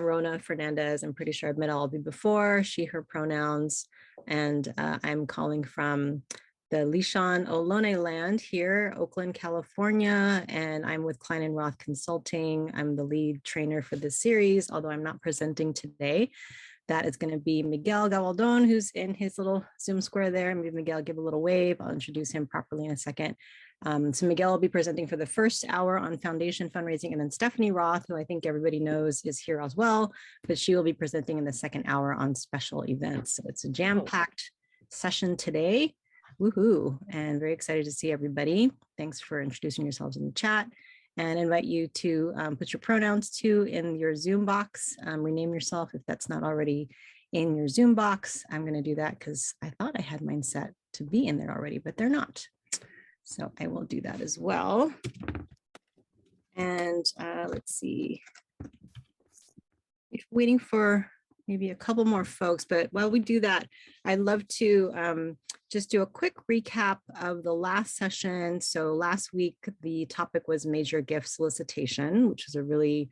I'm Rona Fernandez. I'm pretty sure I've met all of you before, she, her pronouns, and I'm calling from the Lishan Ohlone land here, Oakland, California, and I'm with Klein and Roth Consulting. I'm the lead trainer for this series, although I'm not presenting today. That is going to be Miguel Gavaldon, who's in his little Zoom square there. Maybe Miguel, give a little wave. I'll introduce him properly in a second. So Miguel will be presenting for the first hour on foundation fundraising, and then Stephanie Roth, who I think everybody knows is here as well, but she will be presenting in the second hour on special events. So it's a jam-packed session today. Woohoo, and very excited to see everybody. Thanks for introducing yourselves in the chat, and invite you to put your pronouns too in your Zoom box. Rename yourself if that's not already in your Zoom box. I'm going to do that because I thought I had mine set to be in there already, but they're not. So I will do that as well. And let's see. Waiting for maybe a couple more folks, but while we do that, I'd love to just do a quick recap of the last session. So last week, the topic was major gift solicitation, which is a really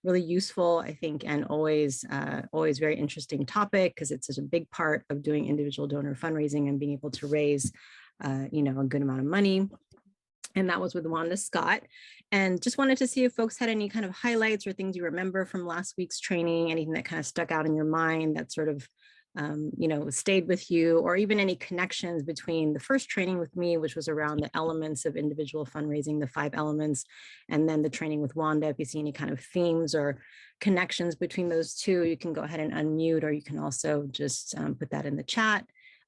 useful, I think, and always very interesting topic, because it's such a big part of doing individual donor fundraising and being able to raise a good amount of money. And that was with Wanda Scott. And just wanted to see if folks had any kind of highlights or things you remember from last week's training, anything that kind of stuck out in your mind that sort of, stayed with you, or even any connections between the first training with me, which was around the elements of individual fundraising, the 5 elements, and then the training with Wanda. If you see any kind of themes or connections between those two, you can go ahead and unmute, or you can also just put that in the chat.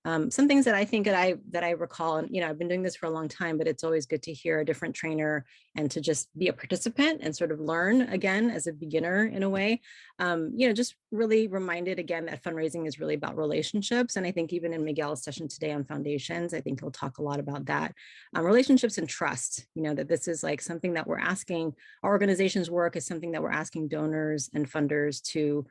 Some things that I think that I recall, and I've been doing this for a long time, but it's always good to hear a different trainer and to just be a participant and sort of learn again as a beginner in a way. Just really reminded again that fundraising is really about relationships. And I think even in Miguel's session today on foundations, I think he'll talk a lot about that. Relationships and trust, that this is like something that we're asking, our organization's work is something that we're asking donors and funders to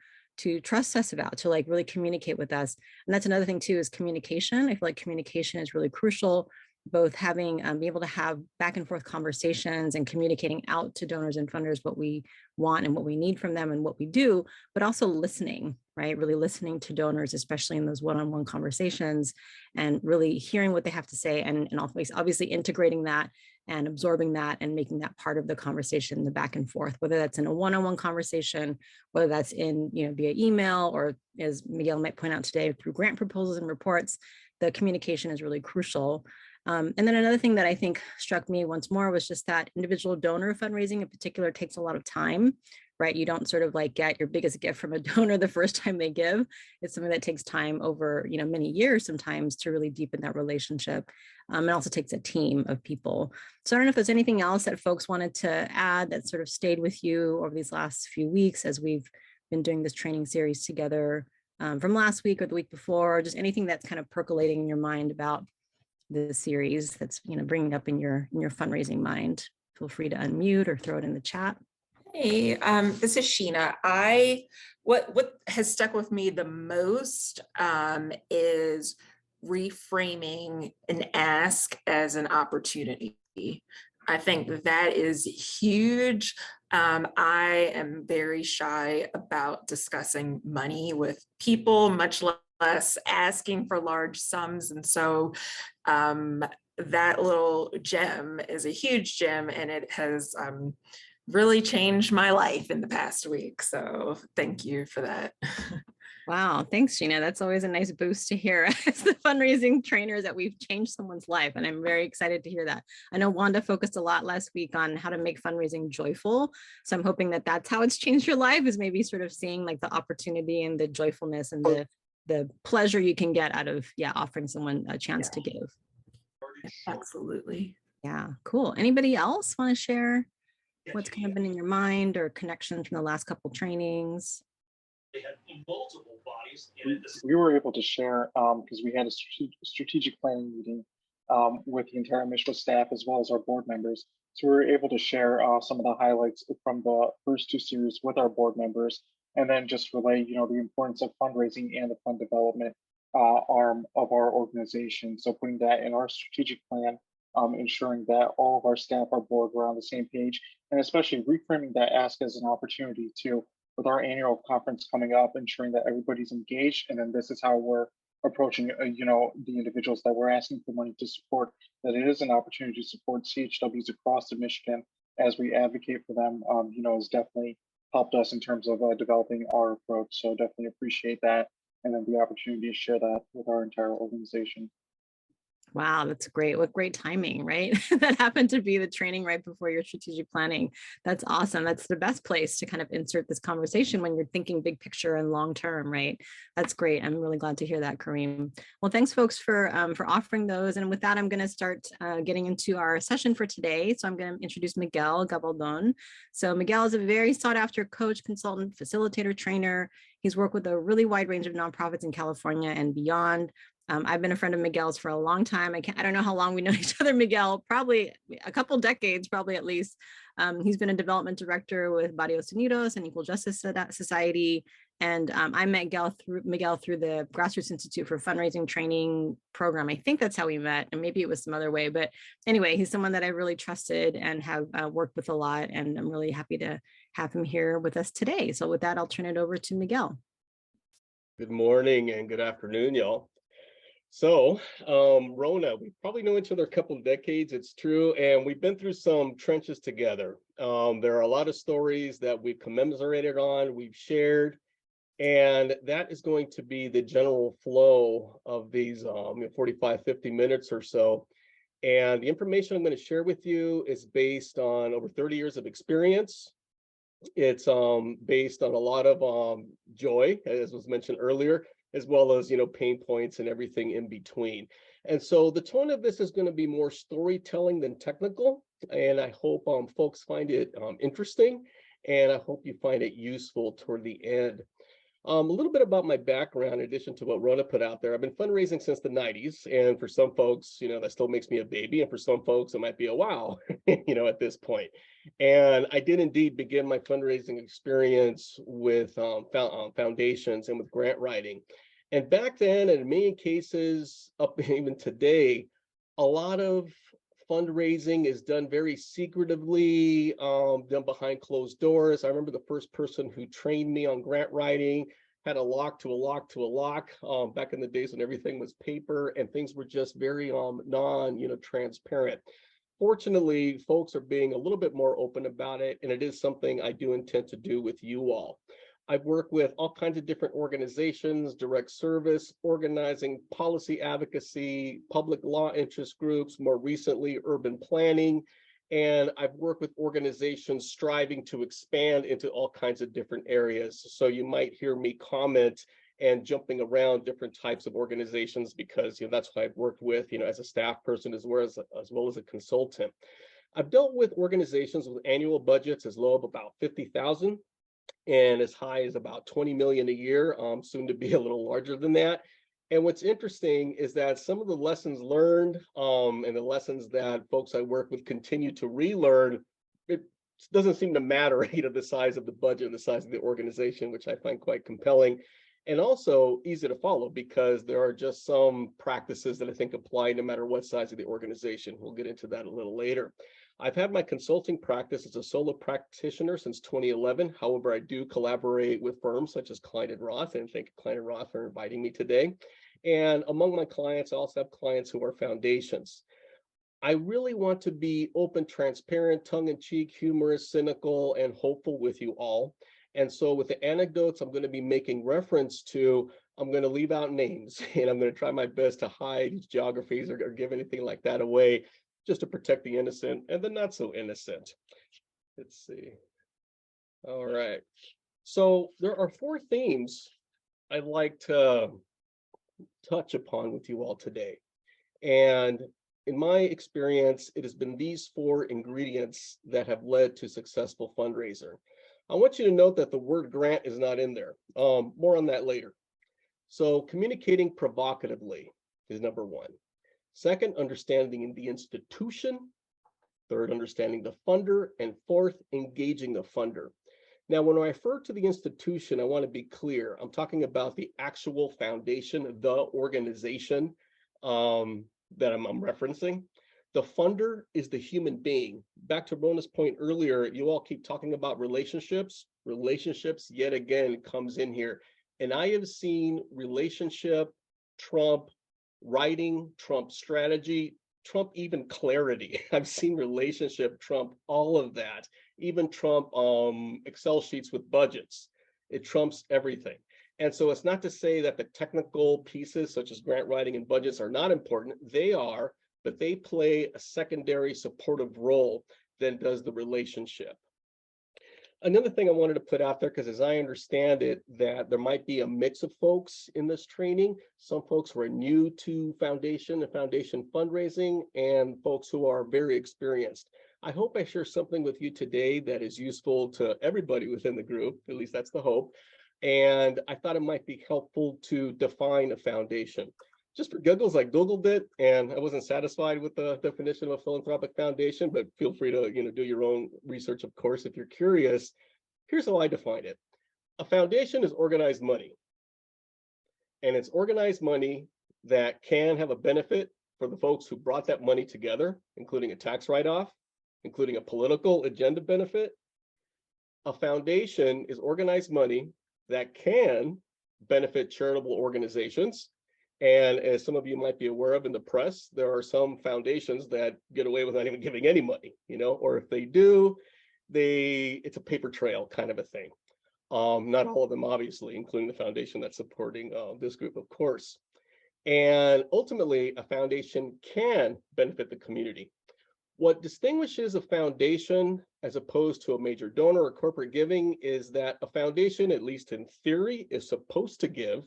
trust us about, to like really communicate with us. And that's another thing too, is communication. I feel like communication is really crucial, both having, be able to have back and forth conversations and communicating out to donors and funders what we want and what we need from them and what we do, but also listening, right? Really listening to donors, especially in those one-on-one conversations, and really hearing what they have to say, and obviously integrating that and absorbing that and making that part of the conversation, the back and forth, whether that's in a one-on-one conversation, whether that's in, via email, or as Miguel might point out today, through grant proposals and reports. The communication is really crucial. And then another thing that I think struck me once more was just that individual donor fundraising in particular takes a lot of time, right? You don't sort of like get your biggest gift from a donor the first time they give. It's something that takes time over, many years sometimes to really deepen that relationship. It also takes a team of people. So I don't know if there's anything else that folks wanted to add that sort of stayed with you over these last few weeks as we've been doing this training series together, from last week or the week before, or just anything that's kind of percolating in your mind about the series that's bringing up in your fundraising mind. Feel free to unmute or throw it in the chat. Hey, this is Sheena. What has stuck with me the most is reframing an ask as an opportunity. I think that is huge. I am very shy about discussing money with people, much less asking for large sums. And so that little gem is a huge gem, and it has really changed my life in the past week. So thank you for that. Wow, thanks, Sheena. That's always a nice boost to hear as the fundraising trainers that we've changed someone's life. And I'm very excited to hear that. I know Wanda focused a lot last week on how to make fundraising joyful. So I'm hoping that that's how it's changed your life, is maybe sort of seeing like the opportunity and the joyfulness and the pleasure you can get out of, offering someone a chance to give. Absolutely. Yeah, cool. Anybody else want to share what's kind of been in your mind or connections from the last couple trainings? They had multiple bodies. We were able to share because we had a strategic planning meeting with the entire Mishra staff as well as our board members. So we were able to share some of the highlights from the first 2 series with our board members, and then just relay, the importance of fundraising and the fund development arm of our organization. So putting that in our strategic plan, ensuring that all of our staff, our board, were on the same page, and especially reframing that ask as an opportunity too. with our annual conference coming up, ensuring that everybody's engaged. And then this is how we're approaching, the individuals that we're asking for money to support, that it is an opportunity to support CHWs across the Michigan as we advocate for them, has definitely helped us in terms of developing our approach. So definitely appreciate that. And then the opportunity to share that with our entire organization. Wow, that's great. What great timing, right? That happened to be the training right before your strategic planning. That's awesome. That's the best place to kind of insert this conversation when you're thinking big picture and long term, right? That's great. I'm really glad to hear that, Kareem. Well, thanks, folks, for offering those. And with that, I'm going to start getting into our session for today. So I'm going to introduce Miguel Gabaldon. So Miguel is a very sought after coach, consultant, facilitator, trainer. He's worked with a really wide range of nonprofits in California and beyond. I've been a friend of Miguel's for a long time. I don't know how long we know each other, Miguel, probably a couple decades, probably at least. He's been a development director with Barrios Unidos and Equal Justice Society. And I met Miguel through the Grassroots Institute for Fundraising Training program. I think that's how we met, and maybe it was some other way. But anyway, he's someone that I really trusted and have worked with a lot. And I'm really happy to have him here with us today. So with that, I'll turn it over to Miguel. Good morning and good afternoon, y'all. So, Rona, we probably know each other a couple of decades, it's true, and we've been through some trenches together. There are a lot of stories that we've commiserated on, we've shared, and that is going to be the general flow of these 45, 50 minutes or so. And the information I'm going to share with you is based on over 30 years of experience. It's based on a lot of joy, as was mentioned earlier, as well as, pain points and everything in between. And so the tone of this is going to be more storytelling than technical. And I hope folks find it interesting, and I hope you find it useful toward the end. A little bit about my background, in addition to what Rona put out there. I've been fundraising since the 90s. And for some folks, that still makes me a baby. And for some folks, it might be a wow, at this point. And I did indeed begin my fundraising experience with foundations and with grant writing. And back then, and in many cases, up even today, a lot of fundraising is done very secretively, done behind closed doors. I remember the first person who trained me on grant writing had a lock to a lock to a lock back in the days when everything was paper and things were just very transparent. Fortunately, folks are being a little bit more open about it, and it is something I do intend to do with you all. I've worked with all kinds of different organizations, direct service, organizing, policy advocacy, public law interest groups, more recently urban planning, and I've worked with organizations striving to expand into all kinds of different areas. So you might hear me comment and jumping around different types of organizations because that's what I've worked with, as a staff person as well as a consultant. I've dealt with organizations with annual budgets as low as about 50,000 and as high as about 20 million a year, soon to be a little larger than that. And what's interesting is that some of the lessons learned and the lessons that folks I work with continue to relearn, it doesn't seem to matter, the size of the budget, the size of the organization, which I find quite compelling. And also easy to follow because there are just some practices that I think apply no matter what size of the organization. We'll get into that a little later. I've had my consulting practice as a solo practitioner since 2011. However, I do collaborate with firms such as Klein & Roth, and thank Klein & Roth for inviting me today. And among my clients, I also have clients who are foundations. I really want to be open, transparent, tongue-in-cheek, humorous, cynical, and hopeful with you all. And so with the anecdotes I'm going to be making reference to, I'm going to leave out names, and I'm going to try my best to hide geographies or give anything like that away, just to protect the innocent and the not so innocent. Let's see. All right. So there are 4 themes I'd like to touch upon with you all today. And in my experience, it has been these 4 ingredients that have led to successful fundraiser. I want you to note that the word grant is not in there. More on that later. So communicating provocatively is number 1. Second, understanding the institution. Third, understanding the funder. And 4th, engaging the funder. Now, when I refer to the institution, I want to be clear. I'm talking about the actual foundation, the organization that I'm referencing. The funder is the human being. Back to Rona's point earlier, you all keep talking about relationships. Relationships, yet again, comes in here. And I have seen relationship trump writing, trump strategy, trump even clarity. I've seen relationship trump all of that, even trump Excel sheets with budgets. It trumps everything. And so it's not to say that the technical pieces such as grant writing and budgets are not important. They are, but they play a secondary supportive role than does the relationship. Another thing I wanted to put out there, because as I understand it, that there might be a mix of folks in this training. Some folks who are new to foundation and foundation fundraising, and folks who are very experienced. I hope I share something with you today that is useful to everybody within the group, at least that's the hope. And I thought it might be helpful to define a foundation. Just for giggles, I Googled it and I wasn't satisfied with the definition of a philanthropic foundation, but feel free to do your own research, of course, if you're curious. Here's how I define it. A foundation is organized money. And it's organized money that can have a benefit for the folks who brought that money together, including a tax write-off, including a political agenda benefit. A foundation is organized money that can benefit charitable organizations. And as some of you might be aware of in the press, there are some foundations that get away with not even giving any money, or if they do, it's a paper trail kind of a thing. Not all of them, obviously, including the foundation that's supporting this group, of course. And ultimately, a foundation can benefit the community. What distinguishes a foundation as opposed to a major donor or corporate giving is that a foundation, at least in theory, is supposed to give,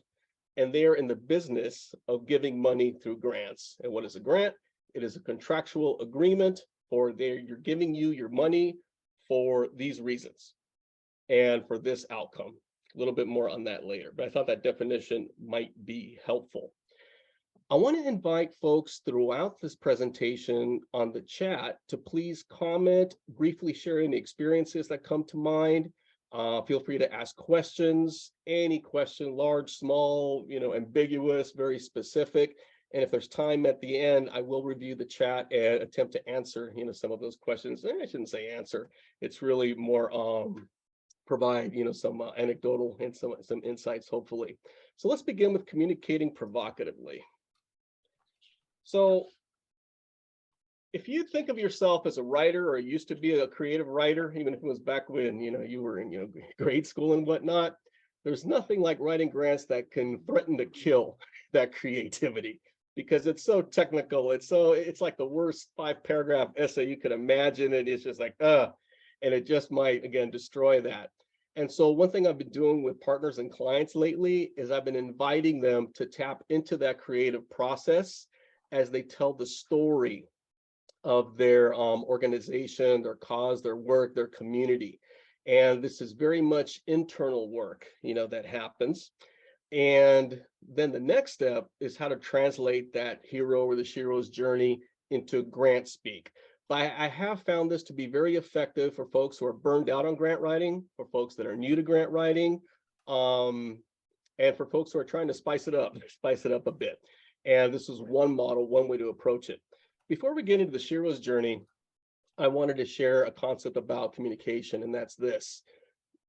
and they are in the business of giving money through grants. And what is a grant? It is a contractual agreement for you're giving you your money for these reasons and for this outcome. A little bit more on that later, but I thought that definition might be helpful. I want to invite folks throughout this presentation on the chat to please comment, briefly share any experiences that come to mind. Feel free to ask questions, any question, large, small, ambiguous, very specific. And if there's time at the end, I will review the chat and attempt to answer, some of those questions. And I shouldn't say answer. It's really more provide, some anecdotal and some insights, hopefully. So let's begin with communicating provocatively. So if you think of yourself as a writer or used to be a creative writer, even if it was back when, you were in, grade school and whatnot, there's nothing like writing grants that can threaten to kill that creativity because it's so technical. It's like the worst 5-paragraph essay you could imagine. And it's just like, and it just might, again, destroy that. And so one thing I've been doing with partners and clients lately is I've been inviting them to tap into that creative process as they tell the story of their organization, their cause, their work, their community. And this is very much internal work, that happens. And then the next step is how to translate that hero or the shero's journey into grant speak. But I have found this to be very effective for folks who are burned out on grant writing, for folks that are new to grant writing, and for folks who are trying to spice it up a bit. And this is one model, one way to approach it. Before we get into the shero's journey, I wanted to share a concept about communication, and that's this.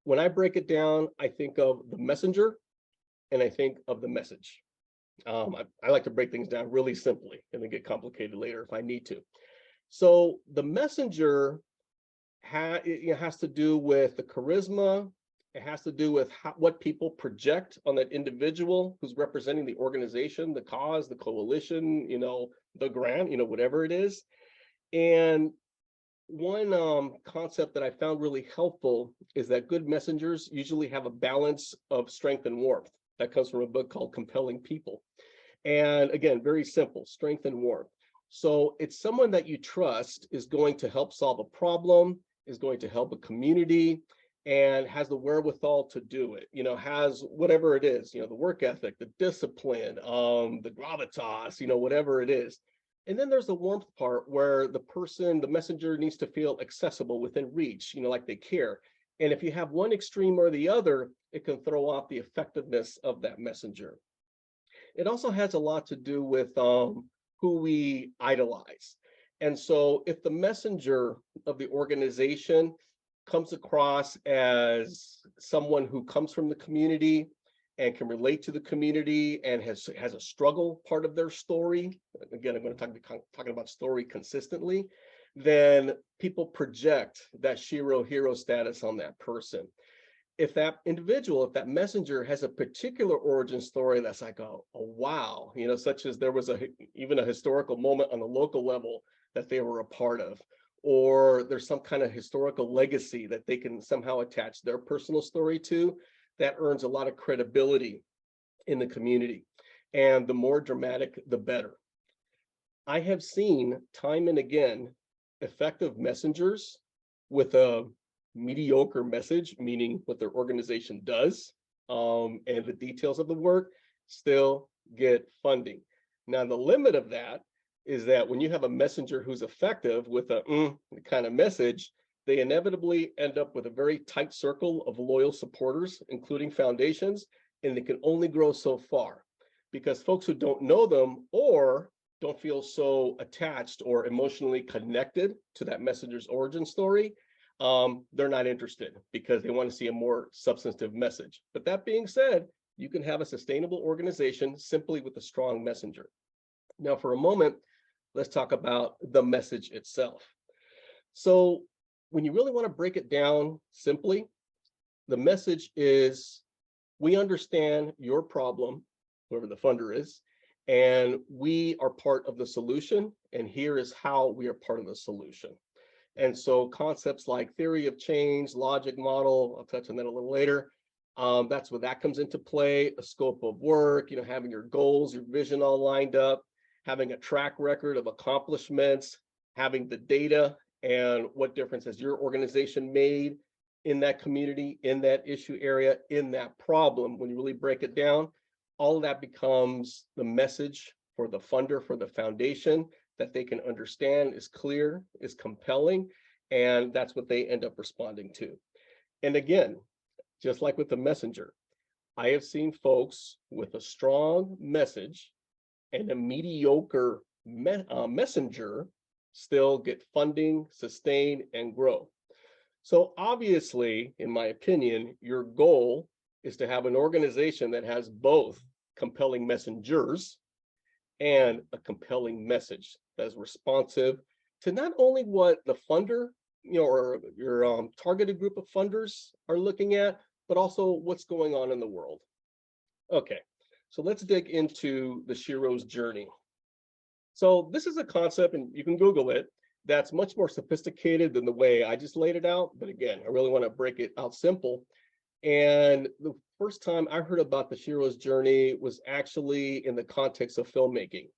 When I break it down, I think of the messenger and I think of the message. I like to break things down really simply and then get complicated later if I need to. So the messenger has to do with the charisma. It has to do with what people project on that individual who's representing the organization, the cause, the coalition, the grant, whatever it is. And one concept that I found really helpful is that good messengers usually have a balance of strength and warmth. That comes from a book called Compelling People. And again, very simple, strength and warmth. So it's someone that you trust is going to help solve a problem, is going to help a community, and has the wherewithal to do it, has whatever it is, the work ethic, the discipline, the gravitas, whatever it is. And then there's the warmth part where the messenger needs to feel accessible, within reach, like they care. And if you have one extreme or the other, it can throw off the effectiveness of that messenger. It also has a lot to do with who we idolize. And so if the messenger of the organization comes across as someone who comes from the community and can relate to the community and has a struggle part of their story, again, I'm going to talking about story consistently, then people project that hero status on that person. If that individual, if that messenger has a particular origin story that's like, oh wow, such as there was even a historical moment on the local level that they were a part of, or there's some kind of historical legacy that they can somehow attach their personal story to, that earns a lot of credibility in the community. And the more dramatic, the better. I have seen time and again effective messengers with a mediocre message, meaning what their organization does, and the details of the work, still get funding. Now, the limit of that is that when you have a messenger who's effective with a kind of message, they inevitably end up with a very tight circle of loyal supporters, including foundations, and they can only grow so far because folks who don't know them or don't feel so attached or emotionally connected to that messenger's origin story, they're not interested because they want to see a more substantive message. But that being said, you can have a sustainable organization simply with a strong messenger. Now, for a moment, let's talk about the message itself. So when you really want to break it down simply, the message is, we understand your problem, whoever the funder is, and we are part of the solution, and here is how we are part of the solution. And so concepts like theory of change, logic model, I'll touch on that a little later, that's where that comes into play, a scope of work, having your goals, your vision all lined up, having a track record of accomplishments, having the data, and what difference has your organization made in that community, in that issue area, in that problem. When you really break it down, all of that becomes the message for the funder, for the foundation, that they can understand, is clear, is compelling, and that's what they end up responding to. And again, just like with the messenger, I have seen folks with a strong message and a mediocre messenger still get funding, sustain, and grow. So obviously, in my opinion, your goal is to have an organization that has both compelling messengers and a compelling message that is responsive to not only what the funder, or your targeted group of funders are looking at, but also what's going on in the world. Okay, so let's dig into the hero's journey. So this is a concept, and you can Google it, that's much more sophisticated than the way I just laid it out. But again, I really want to break it out simple. And the first time I heard about the hero's journey was actually in the context of filmmaking.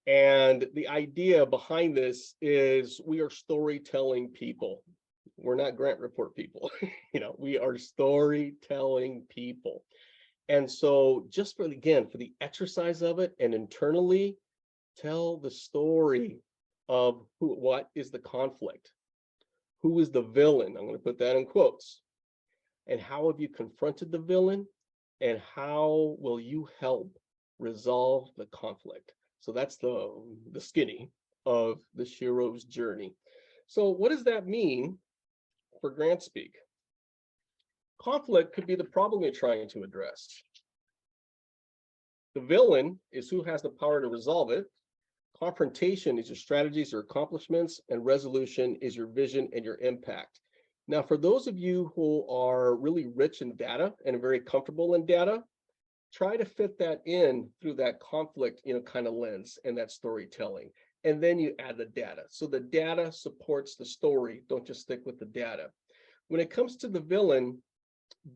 And the idea behind this is we are storytelling people. We're not grant report people. We are storytelling people. And so just for the exercise of it and internally, tell the story of what is the conflict, who is the villain, I'm going to put that in quotes, and how have you confronted the villain, and how will you help resolve the conflict. So that's the skinny of the hero's journey. So what does that mean for grant speak? Conflict could be the problem you're trying to address. The villain is who has the power to resolve it. Confrontation is your strategies or accomplishments, and resolution is your vision and your impact. Now, for those of you who are really rich in data and very comfortable in data, try to fit that in through that conflict, kind of lens and that storytelling. And then you add the data. So the data supports the story. Don't just stick with the data. When it comes to the villain,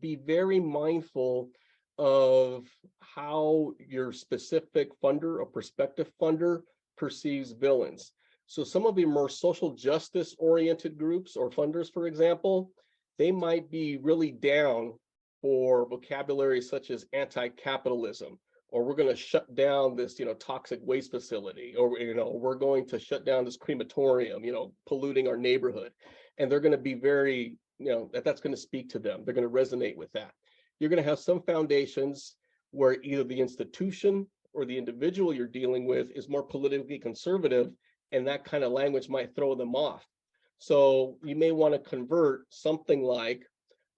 be very mindful of how your specific funder or prospective funder perceives villains. So some of your more social justice oriented groups or funders, for example, they might be really down for vocabulary such as anti-capitalism, or we're going to shut down this, toxic waste facility, or, we're going to shut down this crematorium, polluting our neighborhood. And they're going to be very, that's going to speak to them. They're going to resonate with that. You're going to have some foundations where either the institution or the individual you're dealing with is more politically conservative, and that kind of language might throw them off. So you may want to convert something like,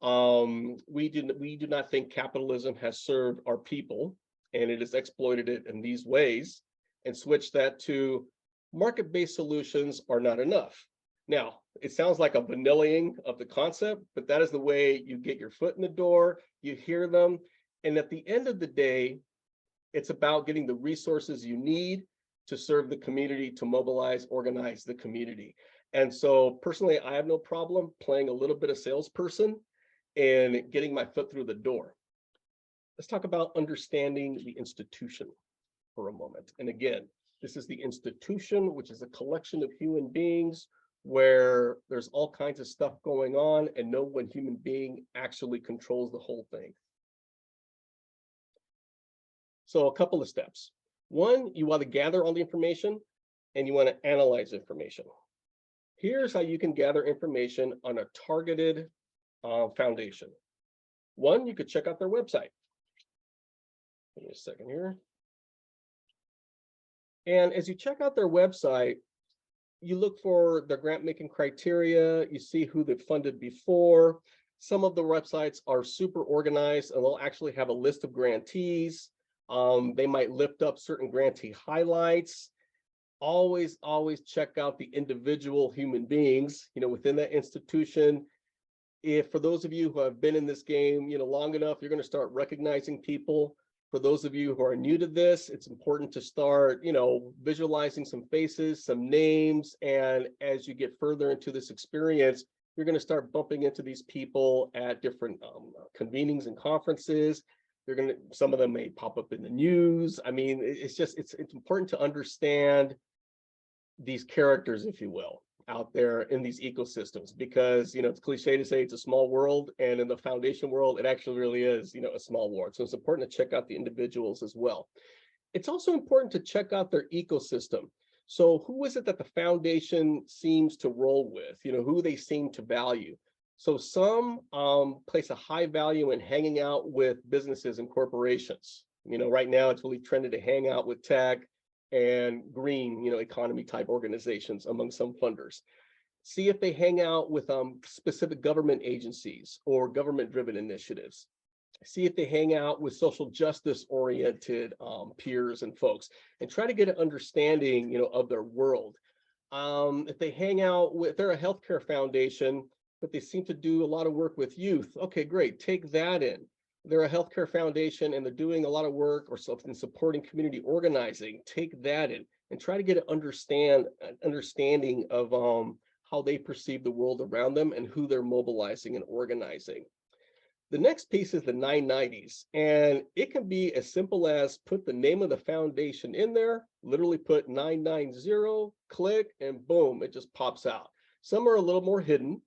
we do not think capitalism has served our people and it has exploited it in these ways, and switch that to market-based solutions are not enough. Now, it sounds like a vanillaing of the concept, but that is the way you get your foot in the door, you hear them, and at the end of the day, it's about getting the resources you need to serve the community, to mobilize, organize the community. And so personally, I have no problem playing a little bit of salesperson and getting my foot through the door. Let's talk about understanding the institution for a moment. And again, this is the institution, which is a collection of human beings where there's all kinds of stuff going on and no one human being actually controls the whole thing. So a couple of steps. One, you want to gather all the information and you want to analyze information. Here's how you can gather information on a targeted foundation. One, you could check out their website. Give me a second here. And as you check out their website, you look for their grant making criteria, you see who they've funded before. Some of the websites are super organized and they'll actually have a list of grantees. They might lift up certain grantee highlights. Always check out the individual human beings, within that institution. If for those of you who have been in this game, long enough, you're going to start recognizing people. For those of you who are new to this, it's important to start, visualizing some faces, some names. And as you get further into this experience, you're going to start bumping into these people at different convenings and conferences. Some of them may pop up in the news. I mean, it's important to understand these characters, if you will, out there in these ecosystems, because it's cliche to say it's a small world, and in the foundation world it actually really is a small world. So it's important to check out the individuals as well. It's also important to check out their ecosystem. So who is it that the foundation seems to roll with, who they seem to value? So some place a high value in hanging out with businesses and corporations. Right now it's really trending to hang out with tech and green, economy type organizations among some funders. See if they hang out with specific government agencies or government-driven initiatives. See if they hang out with social justice-oriented peers and folks, and try to get an understanding, of their world. If they hang out with, they're a healthcare foundation, but they seem to do a lot of work with youth. Okay, great, take that in. They're a healthcare foundation and they're doing a lot of work or something supporting community organizing. Take that in and try to get an understanding of how they perceive the world around them and who they're mobilizing and organizing. The next piece is the 990s, and it can be as simple as put the name of the foundation in there, literally put 990, click, and boom, it just pops out. Some are a little more hidden,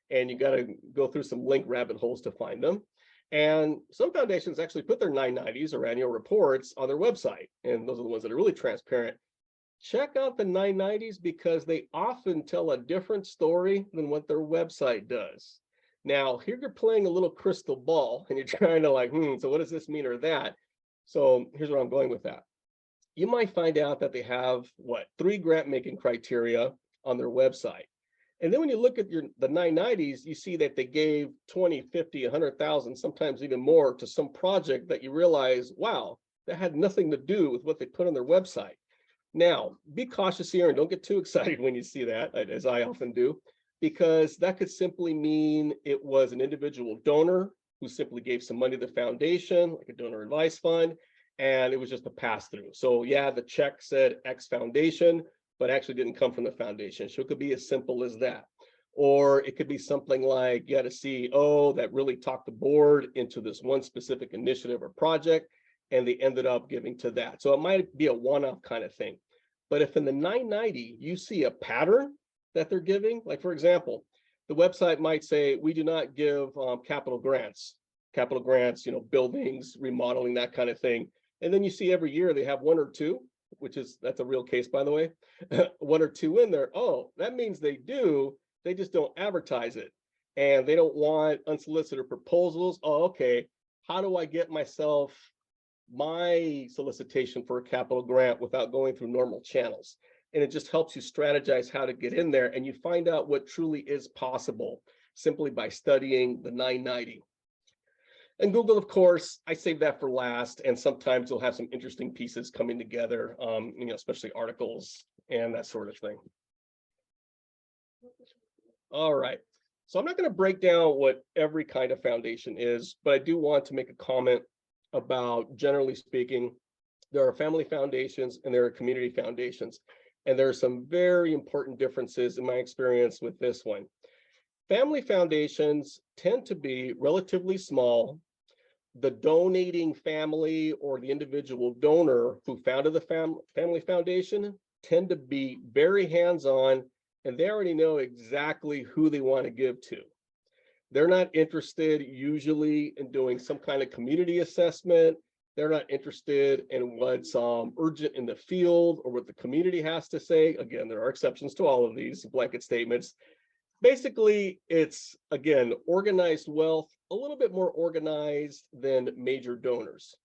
and you got to go through some link rabbit holes to find them. And some foundations actually put their 990s or annual reports on their website. And those are the ones that are really transparent. Check out the 990s because they often tell a different story than what their website does. Now, here you're playing a little crystal ball and you're trying to so what does this mean or that? So here's where I'm going with that. You might find out that they have 3 grant making criteria on their website. And then when you look at the 990s, you see that they gave 20, 50, 100,000, sometimes even more to some project that you realize, wow, that had nothing to do with what they put on their website. Now, be cautious here and don't get too excited when you see that, as I often do, because that could simply mean it was an individual donor who simply gave some money to the foundation, like a donor advice fund, and it was just a pass through. So yeah, the check said X foundation, but actually didn't come from the foundation. So it could be as simple as that. Or it could be something like you had a CEO that really talked the board into this one specific initiative or project, and they ended up giving to that. So it might be a one-off kind of thing. But if in the 990 you see a pattern that they're giving, like for example, the website might say, we do not give capital grants, buildings, remodeling, that kind of thing. And then you see every year they have 1 or 2, that's a real case, by the way, 1 or 2 in there. Oh, that means they do, they just don't advertise it. And they don't want unsolicited proposals. Oh, okay, how do I get my solicitation for a capital grant without going through normal channels? and it just helps you strategize how to get in there, and you find out what truly is possible simply by studying the 990. And Google, of course, I save that for last, and sometimes you'll have some interesting pieces coming together, especially articles and that sort of thing. All right, so I'm not going to break down what every kind of foundation is, but I do want to make a comment about, generally speaking, there are family foundations and there are community foundations, and there are some very important differences in my experience with this one. Family foundations tend to be relatively small. The donating family or the individual donor who founded the family foundation tend to be very hands-on, and they already know exactly who they want to give to. They're not interested usually in doing some kind of community assessment. They're not interested in what's urgent in the field or what the community has to say. Again, there are exceptions to all of these blanket statements. Basically, it's, again, organized wealth, a little bit more organized than major donors.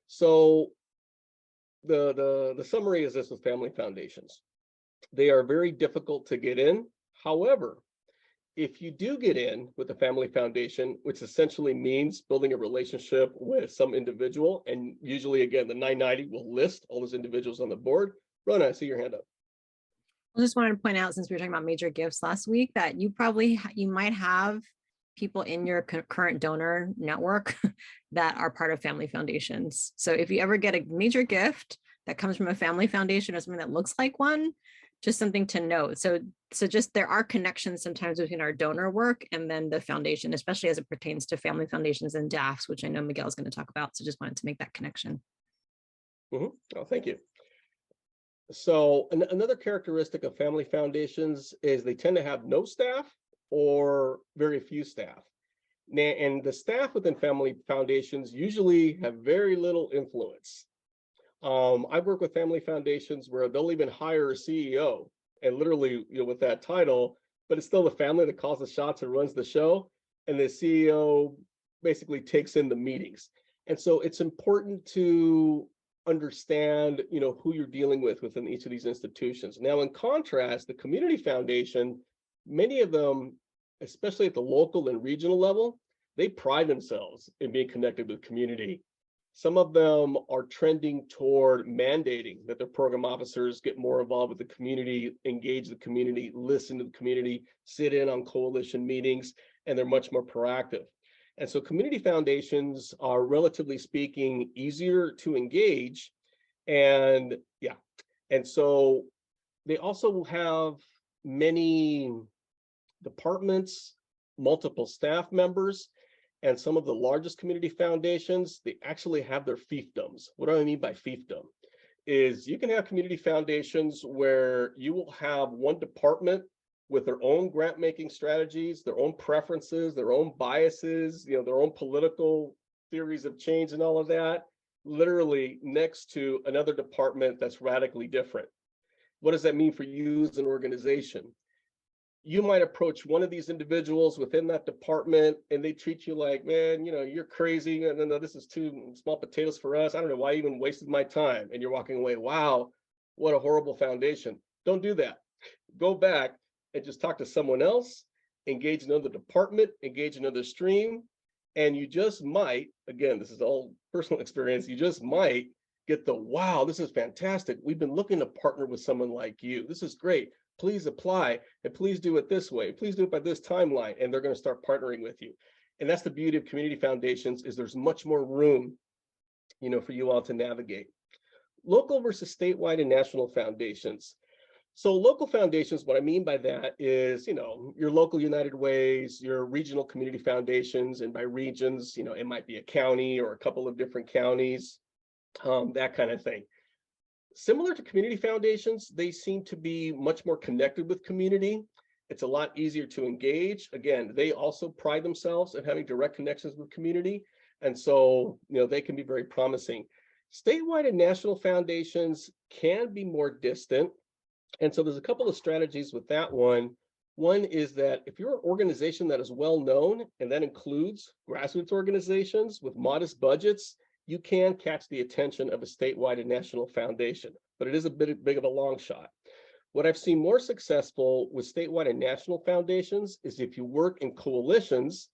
So the summary is this with family foundations. They are very difficult to get in. However, if you do get in with a family foundation, which essentially means building a relationship with some individual, and usually, again, the 990 will list all those individuals on the board. Rona, I see your hand up. I just wanted to point out, since we were talking about major gifts last week, that you might have people in your current donor network that are part of family foundations. So if you ever get a major gift that comes from a family foundation or something that looks like one, just something to note. So just there are connections sometimes between our donor work and then the foundation, especially as it pertains to family foundations and DAFs, which I know Miguel is going to talk about. So just wanted to make that connection. Oh, thank you. So another characteristic of family foundations is they tend to have no staff or very few staff. And the staff within family foundations usually have very little influence. I've worked with family foundations where they'll even hire a CEO and literally, with that title, but it's still the family that calls the shots and runs the show. And the CEO basically takes in the meetings. And so it's important to understand, who you're dealing with within each of these institutions. Now, in contrast, the community foundation, many of them, especially at the local and regional level, they pride themselves in being connected with community. Some of them are trending toward mandating that their program officers get more involved with the community, engage the community, listen to the community, sit in on coalition meetings, and they're much more proactive. And so community foundations are, relatively speaking, easier to engage. And so they also have many departments, multiple staff members, and some of the largest community foundations, they actually have their fiefdoms. What do I mean by fiefdom? Is you can have community foundations where you will have one department with their own grant making strategies, their own preferences, their own biases, their own political theories of change and all of that, literally next to another department that's radically different. What does that mean for you as an organization? You might approach one of these individuals within that department and they treat you like, man, you're crazy. And no, this is too small potatoes for us. I don't know why I even wasted my time. And you're walking away, wow, what a horrible foundation. Don't do that. Go back and just talk to someone else, engage another department, engage another stream. And you just might, again, this is all personal experience, you just might get the, wow, this is fantastic. We've been looking to partner with someone like you. This is great. Please apply, and please do it this way. Please do it by this timeline, and they're going to start partnering with you. And that's the beauty of community foundations, is there's much more room, for you all to navigate. Local versus statewide and national foundations. So local foundations, what I mean by that is, your local United Ways, your regional community foundations, and by regions, it might be a county or a couple of different counties, that kind of thing. Similar to community foundations, they seem to be much more connected with community. It's a lot easier to engage. Again, they also pride themselves in having direct connections with community. And so, they can be very promising. Statewide and national foundations can be more distant. And so there's a couple of strategies with that one. One is that if you're an organization that is well known, and that includes grassroots organizations with modest budgets, you can catch the attention of a statewide and national foundation, but it is a bit big of a long shot. What I've seen more successful with statewide and national foundations is if you work in coalitions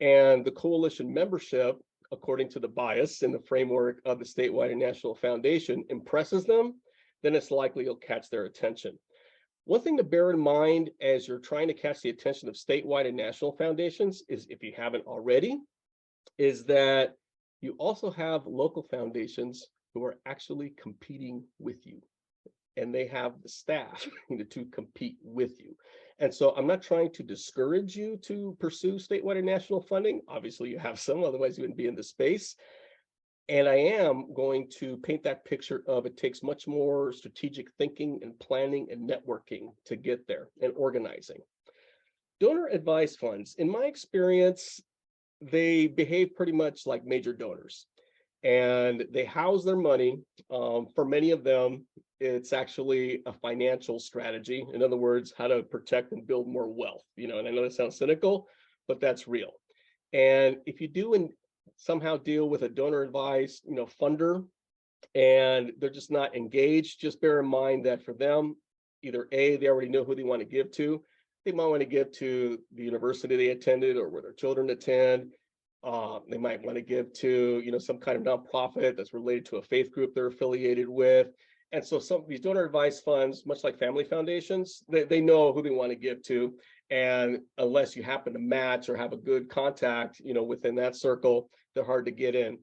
and the coalition membership, according to the bias in the framework of the statewide and national foundation, impresses them, then it's likely you'll catch their attention. One thing to bear in mind as you're trying to catch the attention of statewide and national foundations is, if you haven't already, is that you also have local foundations who are actually competing with you, and they have the staff to compete with you. And so I'm not trying to discourage you to pursue statewide and national funding. Obviously you have some, otherwise you wouldn't be in the space. And I am going to paint that picture of it takes much more strategic thinking and planning and networking to get there, and organizing. Donor advised funds, in my experience, they behave pretty much like major donors, and they house their money. For many of them, it's actually a financial strategy. In other words, how to protect and build more wealth. And I know that sounds cynical, but that's real. And if you do somehow deal with a donor advised, funder, and they're just not engaged, just bear in mind that for them, either A, they already know who they want to give to. They might want to give to the university they attended or where their children attend. They might want to give to, some kind of nonprofit that's related to a faith group they're affiliated with. And so some of these donor advised funds, much like family foundations, they know who they want to give to. And unless you happen to match or have a good contact, within that circle, they're hard to get in.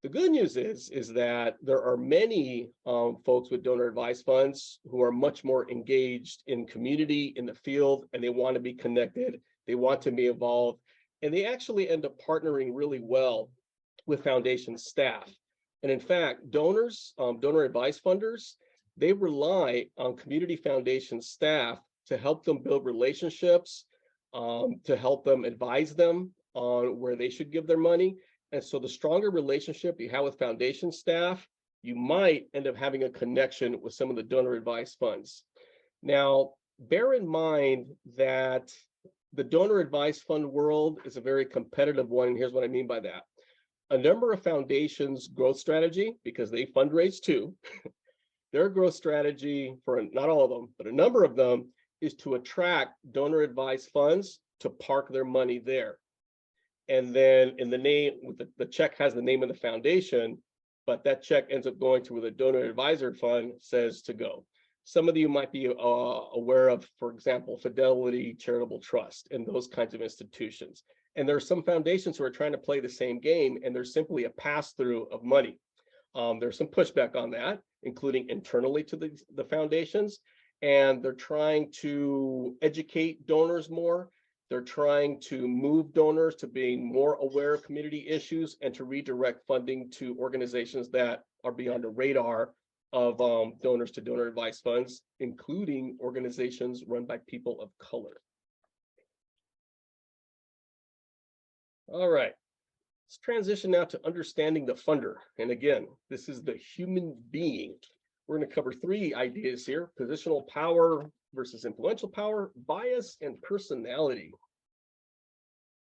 The good news is that there are many folks with donor advised funds who are much more engaged in community, in the field, and they want to be connected. They want to be involved, and they actually end up partnering really well with foundation staff. And in fact, donors, donor advised funders, they rely on community foundation staff to help them build relationships, to help them advise them on where they should give their money. And so the stronger relationship you have with foundation staff, you might end up having a connection with some of the donor advised funds. Now, bear in mind that the donor advised fund world is a very competitive one. And here's what I mean by that. A number of foundations' growth strategy, because they fundraise too, their growth strategy, for not all of them, but a number of them, is to attract donor advised funds to park their money there. And then in the name, the check has the name of the foundation, but that check ends up going to where the donor advisor fund says to go. Some of you might be aware of, for example, Fidelity Charitable Trust and those kinds of institutions. And there are some foundations who are trying to play the same game, and there's simply a pass-through of money. There's some pushback on that, including internally to the foundations, and they're trying to educate donors more. They're trying to move donors to being more aware of community issues and to redirect funding to organizations that are beyond the radar of donors to donor advised funds, including organizations run by people of color. All right, let's transition now to understanding the funder. And again, this is the human being. We're going to cover three ideas here: positional power versus influential power, bias, and personality.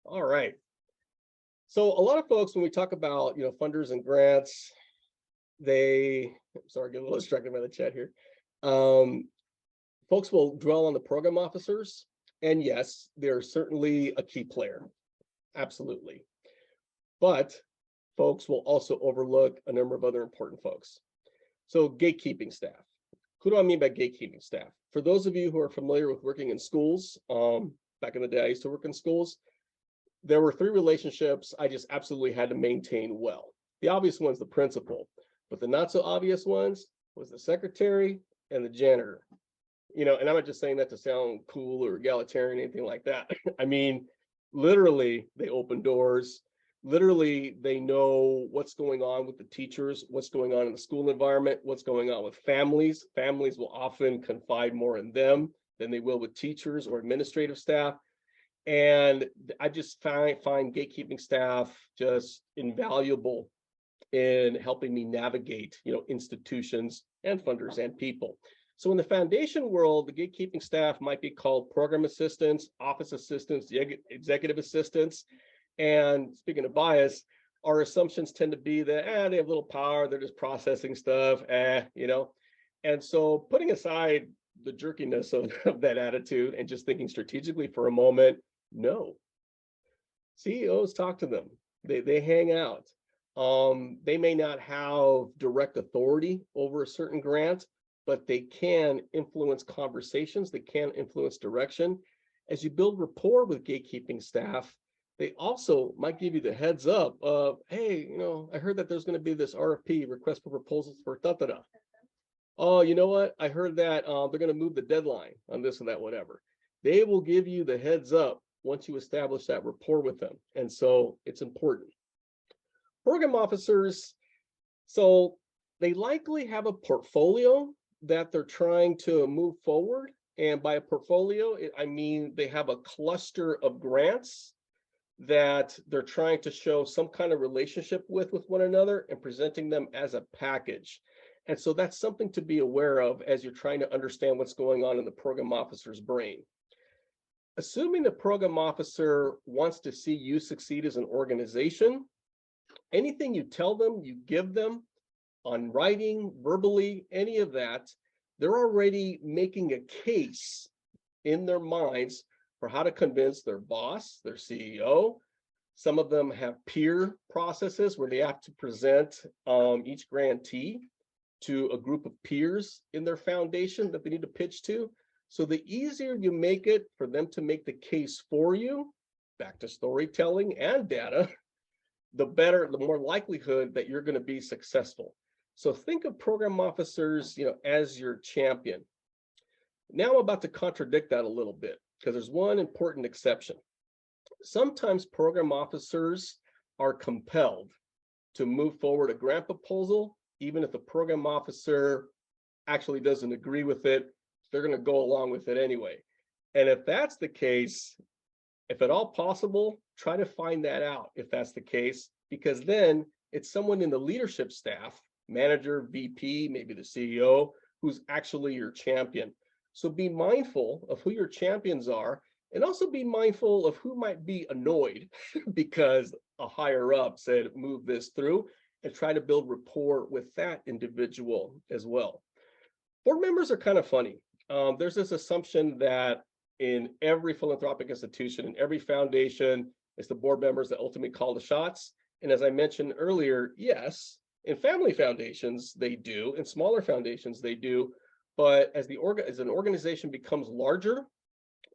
All right. So a lot of folks, when we talk about, funders and grants, sorry, getting a little distracted by the chat here. Folks will dwell on the program officers, and yes, they're certainly a key player. Absolutely. But folks will also overlook a number of other important folks. So gatekeeping staff. Who do I mean by gatekeeping staff? For those of you who are familiar with working in schools, back in the day, I used to work in schools. There were three relationships I just absolutely had to maintain well. The obvious one's the principal, but the not so obvious ones was the secretary and the janitor. And I'm not just saying that to sound cool or egalitarian, anything like that. I mean, literally, they open doors. Literally, they know what's going on with the teachers, what's going on in the school environment, what's going on with families. Families will often confide more in them than they will with teachers or administrative staff. And I just find gatekeeping staff just invaluable in helping me navigate, institutions and funders and people. So in the foundation world, the gatekeeping staff might be called program assistants, office assistants, executive assistants. And speaking of bias, our assumptions tend to be that they have little power, they're just processing stuff, And so putting aside the jerkiness of that attitude and just thinking strategically for a moment, no. CEOs talk to them. They hang out. They may not have direct authority over a certain grant, but they can influence conversations. They can influence direction. As you build rapport with gatekeeping staff, they also might give you the heads up of, hey, you know, I heard that there's going to be this RFP, request for proposals for da-da-da. Oh, you know what? I heard that they're going to move the deadline on this and that, whatever. They will give you the heads up once you establish that rapport with them. And so it's important. Program officers, so they likely have a portfolio that they're trying to move forward. And by a portfolio, I mean they have a cluster of grants that they're trying to show some kind of relationship with one another and presenting them as a package. And so that's something to be aware of as you're trying to understand what's going on in the program officer's brain. Assuming the program officer wants to see you succeed as an organization, anything you tell them, you give them on writing, verbally, any of that, they're already making a case in their minds for how to convince their boss, their CEO. Some of them have peer processes where they have to present each grantee to a group of peers in their foundation that they need to pitch to. So the easier you make it for them to make the case for you, back to storytelling and data, the better, the more likelihood that you're going to be successful. So think of program officers, you know, as your champion. Now I'm about to contradict that a little bit because there's one important exception. Sometimes program officers are compelled to move forward a grant proposal, even if the program officer actually doesn't agree with it, they're going to go along with it anyway. And if that's the case, if at all possible, try to find that out if that's the case, because then it's someone in the leadership staff, manager, VP, maybe the CEO, who's actually your champion. So be mindful of who your champions are, and also be mindful of who might be annoyed because a higher up said, move this through, and try to build rapport with that individual as well. Board members are kind of funny. There's this assumption that in every philanthropic institution, in every foundation, it's the board members that ultimately call the shots. And as I mentioned earlier, yes, in family foundations, they do. In smaller foundations, they do. But as an organization becomes larger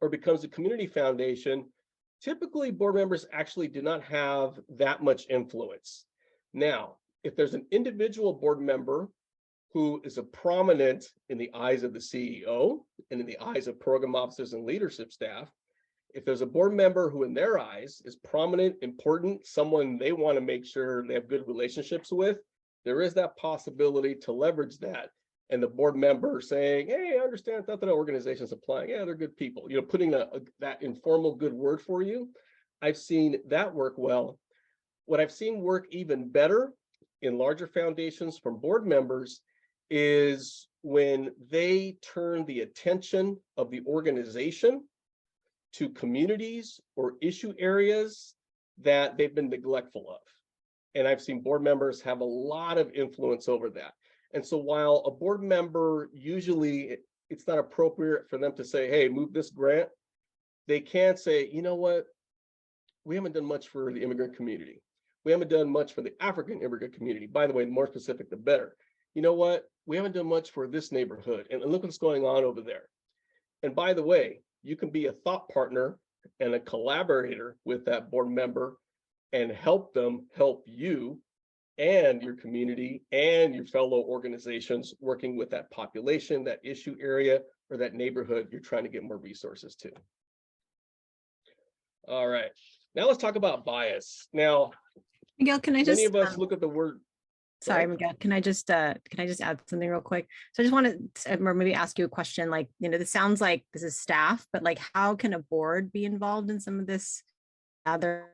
or becomes a community foundation, typically board members actually do not have that much influence. Now, if there's an individual board member who is a prominent in the eyes of the CEO and in the eyes of program officers and leadership staff, if there's a board member who in their eyes is prominent, important, someone they want to make sure they have good relationships with, there is that possibility to leverage that. And the board member saying, hey, I understand that organization's applying. Yeah, they're good people. You know, putting that informal good word for you. I've seen that work well. What I've seen work even better in larger foundations from board members is when they turn the attention of the organization to communities or issue areas that they've been neglectful of. And I've seen board members have a lot of influence over that. And so while a board member, usually it's not appropriate for them to say, hey, move this grant, they can say, you know what, we haven't done much for the immigrant community. We haven't done much for the African immigrant community. By the way, the more specific, the better. You know what, we haven't done much for this neighborhood, and look what's going on over there. And by the way, you can be a thought partner and a collaborator with that board member and help them help you and your community and your fellow organizations working with that population, that issue area, or that neighborhood you're trying to get more resources to. All right, now let's talk about bias. Now, Miguel, can I just many of us look at the word. Sorry, Miguel, can I just add something real quick? So I just want to maybe ask you a question, like, you know, this sounds like this is staff, but like, how can a board be involved in some of this other?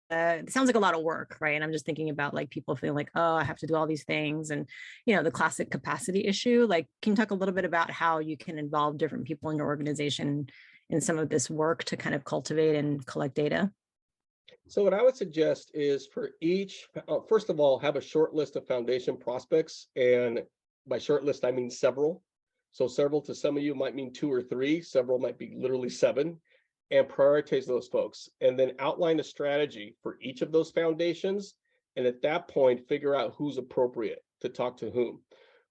It sounds like a lot of work, right? And I'm just thinking about like people feeling like, oh, I have to do all these things, and you know, the classic capacity issue. Like, can you talk a little bit about how you can involve different people in your organization in some of this work to kind of cultivate and collect data? So what I would suggest is for each, first of all, have a short list of foundation prospects. And by short list, I mean several. So several to some of you might mean 2 or 3, several might be literally 7, and prioritize those folks. And then outline a strategy for each of those foundations. And at that point, figure out who's appropriate to talk to whom.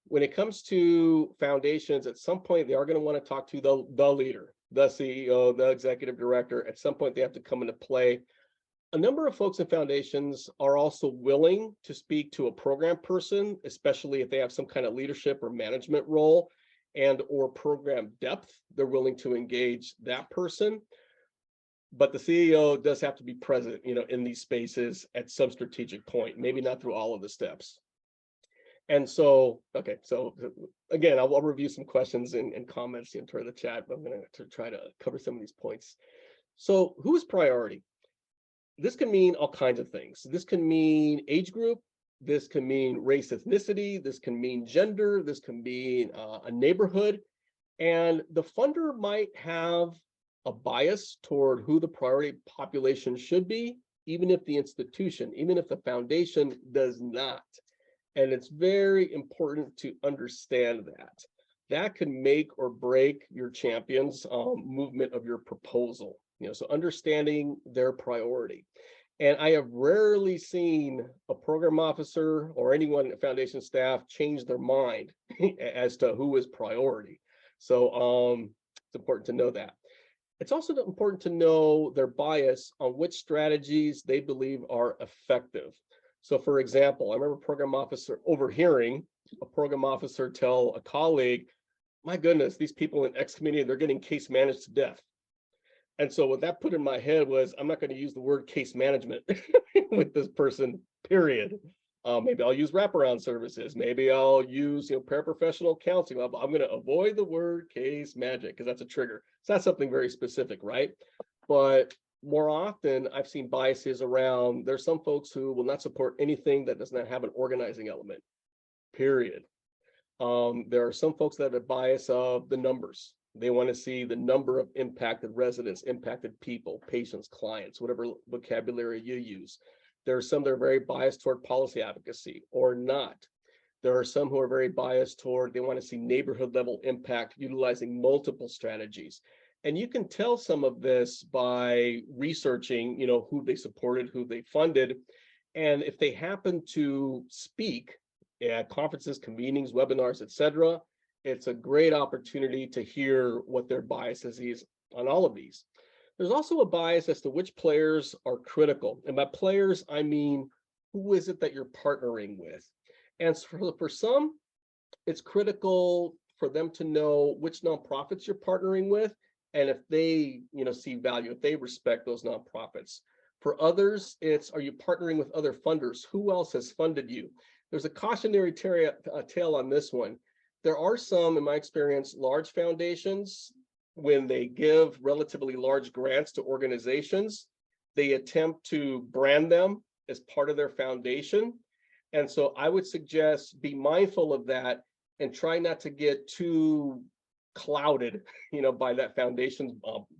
When it comes to foundations, at some point, they are going to want to talk to the leader, the CEO, the executive director. At some point, they have to come into play. A number of folks in foundations are also willing to speak to a program person, especially if they have some kind of leadership or management role and or program depth. They're willing to engage that person. But the CEO does have to be present, in these spaces at some strategic point, maybe not through all of the steps. And so, okay, so again, I'll review some questions and comments toward the chat, but I'm going to try to cover some of these points. So who's priority? This can mean all kinds of things. This can mean age group. This can mean race, ethnicity. This can mean gender. This can mean a neighborhood. And the funder might have a bias toward who the priority population should be, even if the institution, even if the foundation does not. And it's very important to understand that. That can make or break your champion's movement of your proposal. So understanding their priority. And I have rarely seen a program officer or anyone in foundation staff change their mind as to who is priority. So it's important to know that. It's also important to know their bias on which strategies they believe are effective. So for example, I remember a program officer overhearing a program officer tell a colleague, my goodness, these people in X committee, they're getting case managed to death. And so what that put in my head was, I'm not going to use the word case management with this person, period. Maybe I'll use wraparound services. Maybe I'll use paraprofessional counseling. I'm going to avoid the word case management because that's a trigger. So that's something very specific, right? But more often, I've seen biases around, there's some folks who will not support anything that does not have an organizing element, period. There are some folks that have a bias of the numbers. They want to see the number of impacted residents, impacted people, patients, clients, whatever vocabulary you use. There are some that are very biased toward policy advocacy or not. There are some who are very biased toward, they want to see neighborhood level impact utilizing multiple strategies. And you can tell some of this by researching, who they supported, who they funded. And if they happen to speak at conferences, convenings, webinars, etc., it's a great opportunity to hear what their biases is on all of these. There's also a bias as to which players are critical. And by players, I mean, who is it that you're partnering with? And for some, it's critical for them to know which nonprofits you're partnering with, and if they, see value, if they respect those nonprofits. For others, it's, are you partnering with other funders? Who else has funded you? There's a cautionary tale on this one. There are some, in my experience, large foundations, when they give relatively large grants to organizations, they attempt to brand them as part of their foundation. And so I would suggest be mindful of that and try not to get too clouded, by that foundation's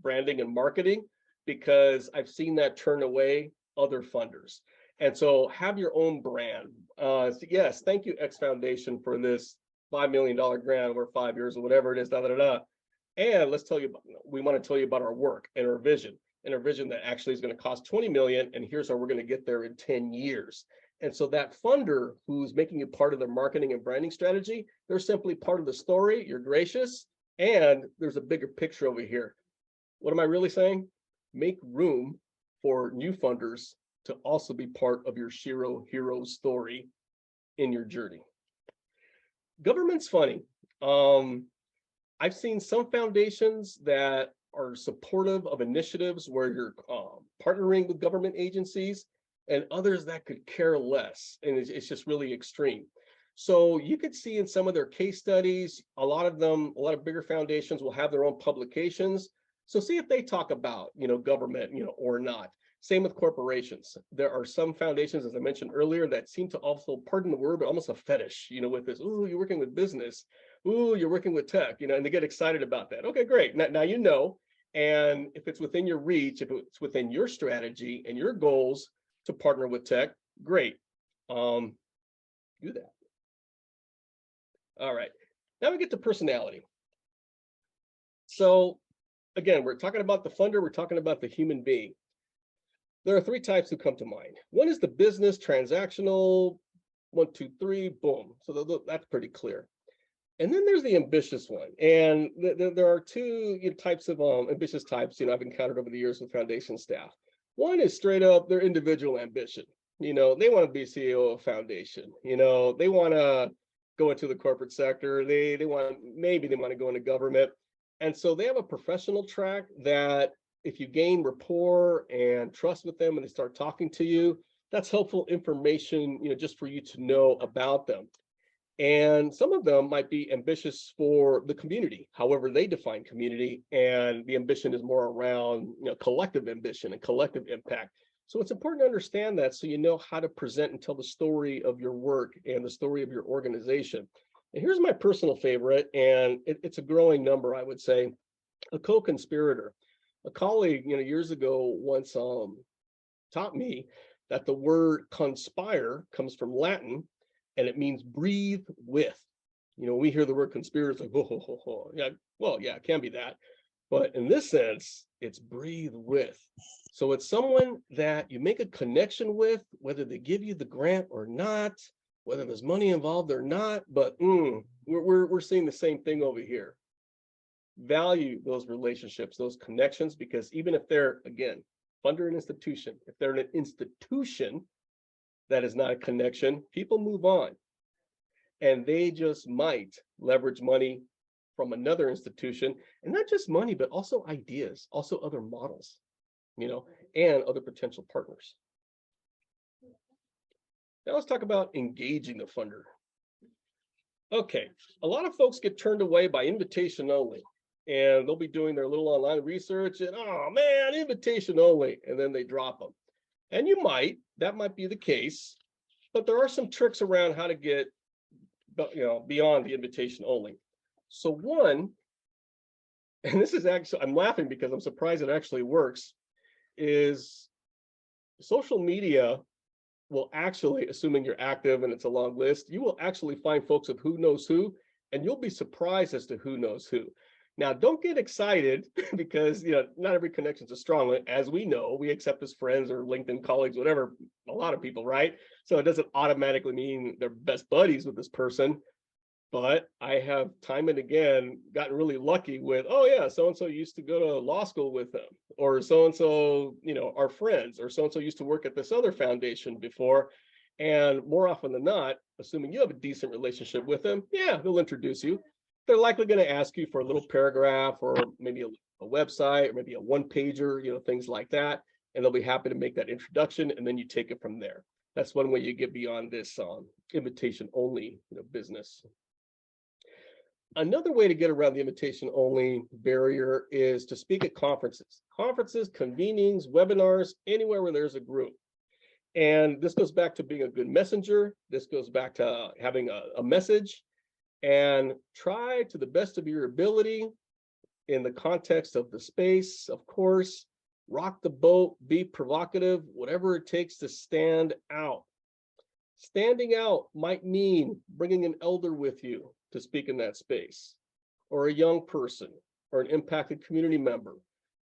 branding and marketing, because I've seen that turn away other funders. And so have your own brand. So yes, thank you, X Foundation, for this $5 million grant over 5 years or whatever it is, And let's tell you, we want to tell you about our work and our vision that actually is going to cost 20 million. And here's how we're going to get there in 10 years. And so that funder who's making you part of their marketing and branding strategy, they're simply part of the story. You're gracious. And there's a bigger picture over here. What am I really saying? Make room for new funders to also be part of your hero story in your journey. Government's funny. I've seen some foundations that are supportive of initiatives where you're partnering with government agencies, and others that could care less. And it's just really extreme. So you could see in some of their case studies, a lot of bigger foundations will have their own publications. So see if they talk about, government, or not. Same with corporations. There are some foundations, as I mentioned earlier, that seem to also, pardon the word, but almost a fetish, with this, ooh, you're working with business. Ooh, you're working with tech, and they get excited about that. Okay, great. Now you know. And if it's within your reach, if it's within your strategy and your goals to partner with tech, great. Do that. All right. Now we get to personality. So again, we're talking about the funder, we're talking about the human being. There are three types who come to mind. One is the business transactional, 1, 2, 3, boom. So that's pretty clear. And then there's the ambitious one. And there are two types of ambitious types, I've encountered over the years with foundation staff. One is straight up their individual ambition. They want to be CEO of a foundation. They want to go into the corporate sector. Maybe they want to go into government. And so they have a professional track that if you gain rapport and trust with them and they start talking to you, that's helpful information, just for you to know about them. And some of them might be ambitious for the community, however they define community, and the ambition is more around collective ambition and collective impact. So it's important to understand that so you know how to present and tell the story of your work and the story of your organization. And here's my personal favorite, and it's a growing number, I would say, a co-conspirator. A colleague, years ago once taught me that the word conspire comes from Latin, and it means breathe with. We hear the word conspirator, it's like, oh, yeah, well, yeah, it can be that. But in this sense, it's breathe with. So it's someone that you make a connection with, whether they give you the grant or not, whether there's money involved or not, but we're seeing the same thing over here. Value those relationships, those connections, because even if they're, again, under an institution, if they're an institution that is not a connection, people move on. And they just might leverage money from another institution, and not just money, but also ideas, also other models, and other potential partners. Now let's talk about engaging the funder. Okay, a lot of folks get turned away by invitation only, and they'll be doing their little online research and, oh man, invitation only, and then they drop them. And that might be the case, but there are some tricks around how to get, beyond the invitation only. So one, and this is actually, I'm laughing because I'm surprised it actually works, is social media will actually, assuming you're active and it's a long list, you will actually find folks of who knows who, and you'll be surprised as to who knows who. Now, don't get excited because, not every connection is a strong one. As we know, we accept as friends or LinkedIn colleagues, whatever, a lot of people, right? So it doesn't automatically mean they're best buddies with this person. But I have time and again gotten really lucky with, oh yeah, so-and-so used to go to law school with them, or so-and-so, are friends, or so-and-so used to work at this other foundation before. And more often than not, assuming you have a decent relationship with them, yeah, they'll introduce you. They're likely going to ask you for a little paragraph or maybe a website or maybe a one-pager, things like that. And they'll be happy to make that introduction, and then you take it from there. That's one way you get beyond this invitation-only business. Another way to get around the invitation-only barrier is to speak at conferences, convenings, webinars, anywhere where there's a group. And this goes back to being a good messenger. This goes back to having a message, and try to the best of your ability in the context of the space, of course, rock the boat, be provocative, whatever it takes to stand out. Standing out might mean bringing an elder with you to speak in that space, or a young person, or an impacted community member.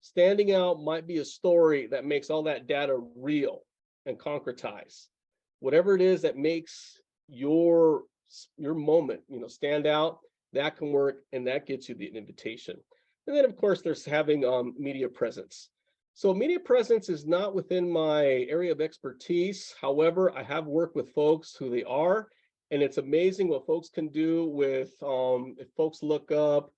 Standing out might be a story that makes all that data real and concretize. Whatever it is that makes your moment, stand out, that can work, and that gets you the invitation. And then, of course, there's having media presence. So media presence is not within my area of expertise. However, I have worked with folks who they are, and it's amazing what folks can do with, if folks look up,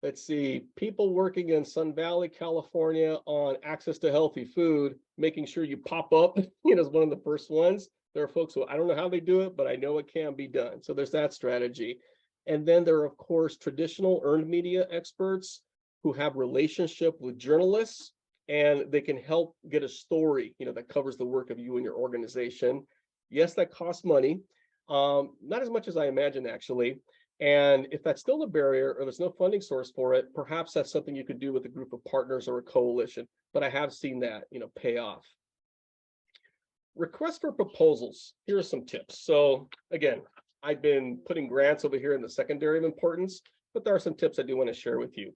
let's see, people working in Sun Valley, California on access to healthy food, making sure you pop up, as one of the first ones. There are folks who, I don't know how they do it, but I know it can be done. So there's that strategy. And then there are, of course, traditional earned media experts who have relationship with journalists, and they can help get a story, that covers the work of you and your organization. Yes, that costs money, not as much as I imagine, actually. And if that's still a barrier or there's no funding source for it, perhaps that's something you could do with a group of partners or a coalition. But I have seen that, pay off. Request for proposals. Here are some tips. So again, I've been putting grants over here in the secondary of importance, but there are some tips I do want to share with you.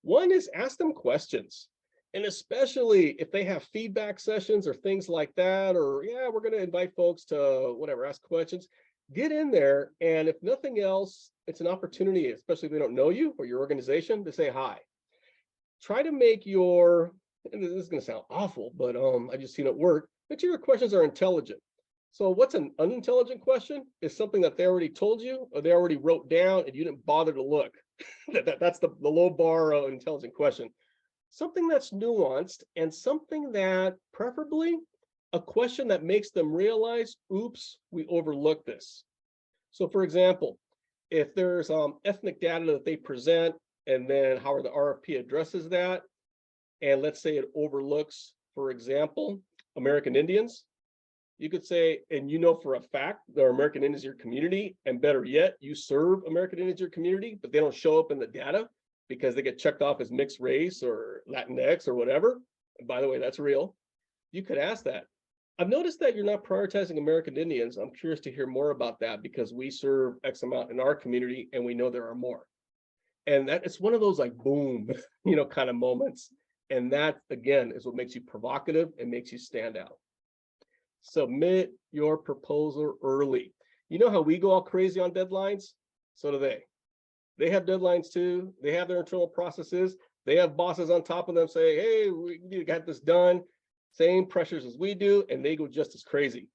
One is ask them questions. And especially if they have feedback sessions or things like that, or yeah, we're going to invite folks to whatever, ask questions, get in there. And if nothing else, it's an opportunity, especially if they don't know you or your organization, to say hi. Try to make your, and this is going to sound awful, but I just seen it work, make sure your questions are intelligent. So what's an unintelligent question? Is something that they already told you or they already wrote down and you didn't bother to look. That's the low bar of intelligent question. Something that's nuanced and something that preferably a question that makes them realize, oops, we overlooked this. So for example, if there's ethnic data that they present and then how the RFP addresses that, and let's say it overlooks, for example, American Indians, you could say, and you know for a fact there are American Indians in your community, and better yet, you serve American Indians in your community, but they don't show up in the data because they get checked off as mixed race or Latinx or whatever. And by the way, that's real. You could ask that. I've noticed that you're not prioritizing American Indians. I'm curious to hear more about that because we serve X amount in our community and we know there are more. And that it's one of those like boom, kind of moments. And that again is what makes you provocative and makes you stand out. Submit your proposal early. You know how we go all crazy on deadlines? So do they. They have deadlines too. They have their internal processes. They have bosses on top of them say, hey, we need to get this done. Same pressures as we do, and they go just as crazy.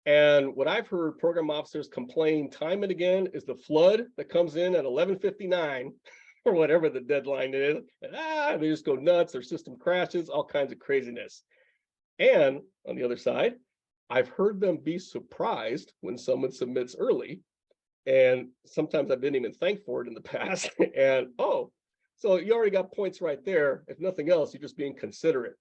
And what I've heard program officers complain time and again is the flood that comes in at 11:59 or whatever the deadline is. And they just go nuts. Their system crashes, all kinds of craziness. And on the other side, I've heard them be surprised when someone submits early. And sometimes I've been even thanked for it in the past. And, oh, so you already got points right there. If nothing else, you're just being considerate.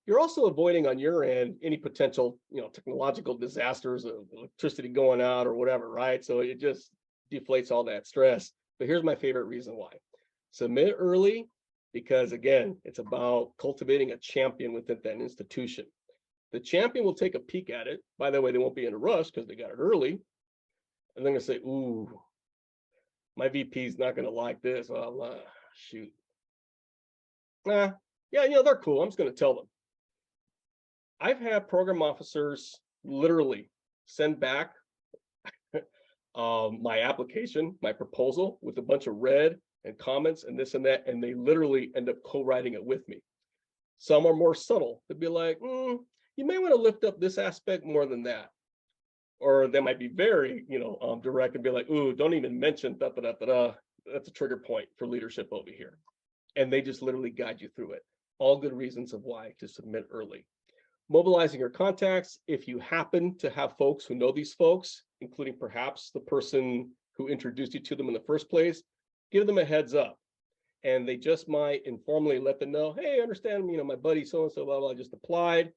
You're also avoiding on your end any potential, technological disasters of electricity going out or whatever, right? So it just deflates all that stress. But here's my favorite reason why. Submit early because, again, it's about cultivating a champion within that institution. The champion will take a peek at it. By the way, they won't be in a rush because they got it early. And they're going to say, ooh, my VP is not going to like this. Well, shoot. Yeah, they're cool. I'm just going to tell them. I've had program officers literally send back my application, my proposal with a bunch of red and comments and this and that, and they literally end up co-writing it with me. Some are more subtle. They'd be like, you may want to lift up this aspect more than that. Or they might be very, direct and be like, ooh, don't even mention da-da-da-da-da. That's a trigger point for leadership over here. And they just literally guide you through it. All good reasons of why to submit early. Mobilizing your contacts. If you happen to have folks who know these folks, including perhaps the person who introduced you to them in the first place, give them a heads up. And they just might informally let them know, hey, I understand, my buddy so-and-so, blah, blah, just applied.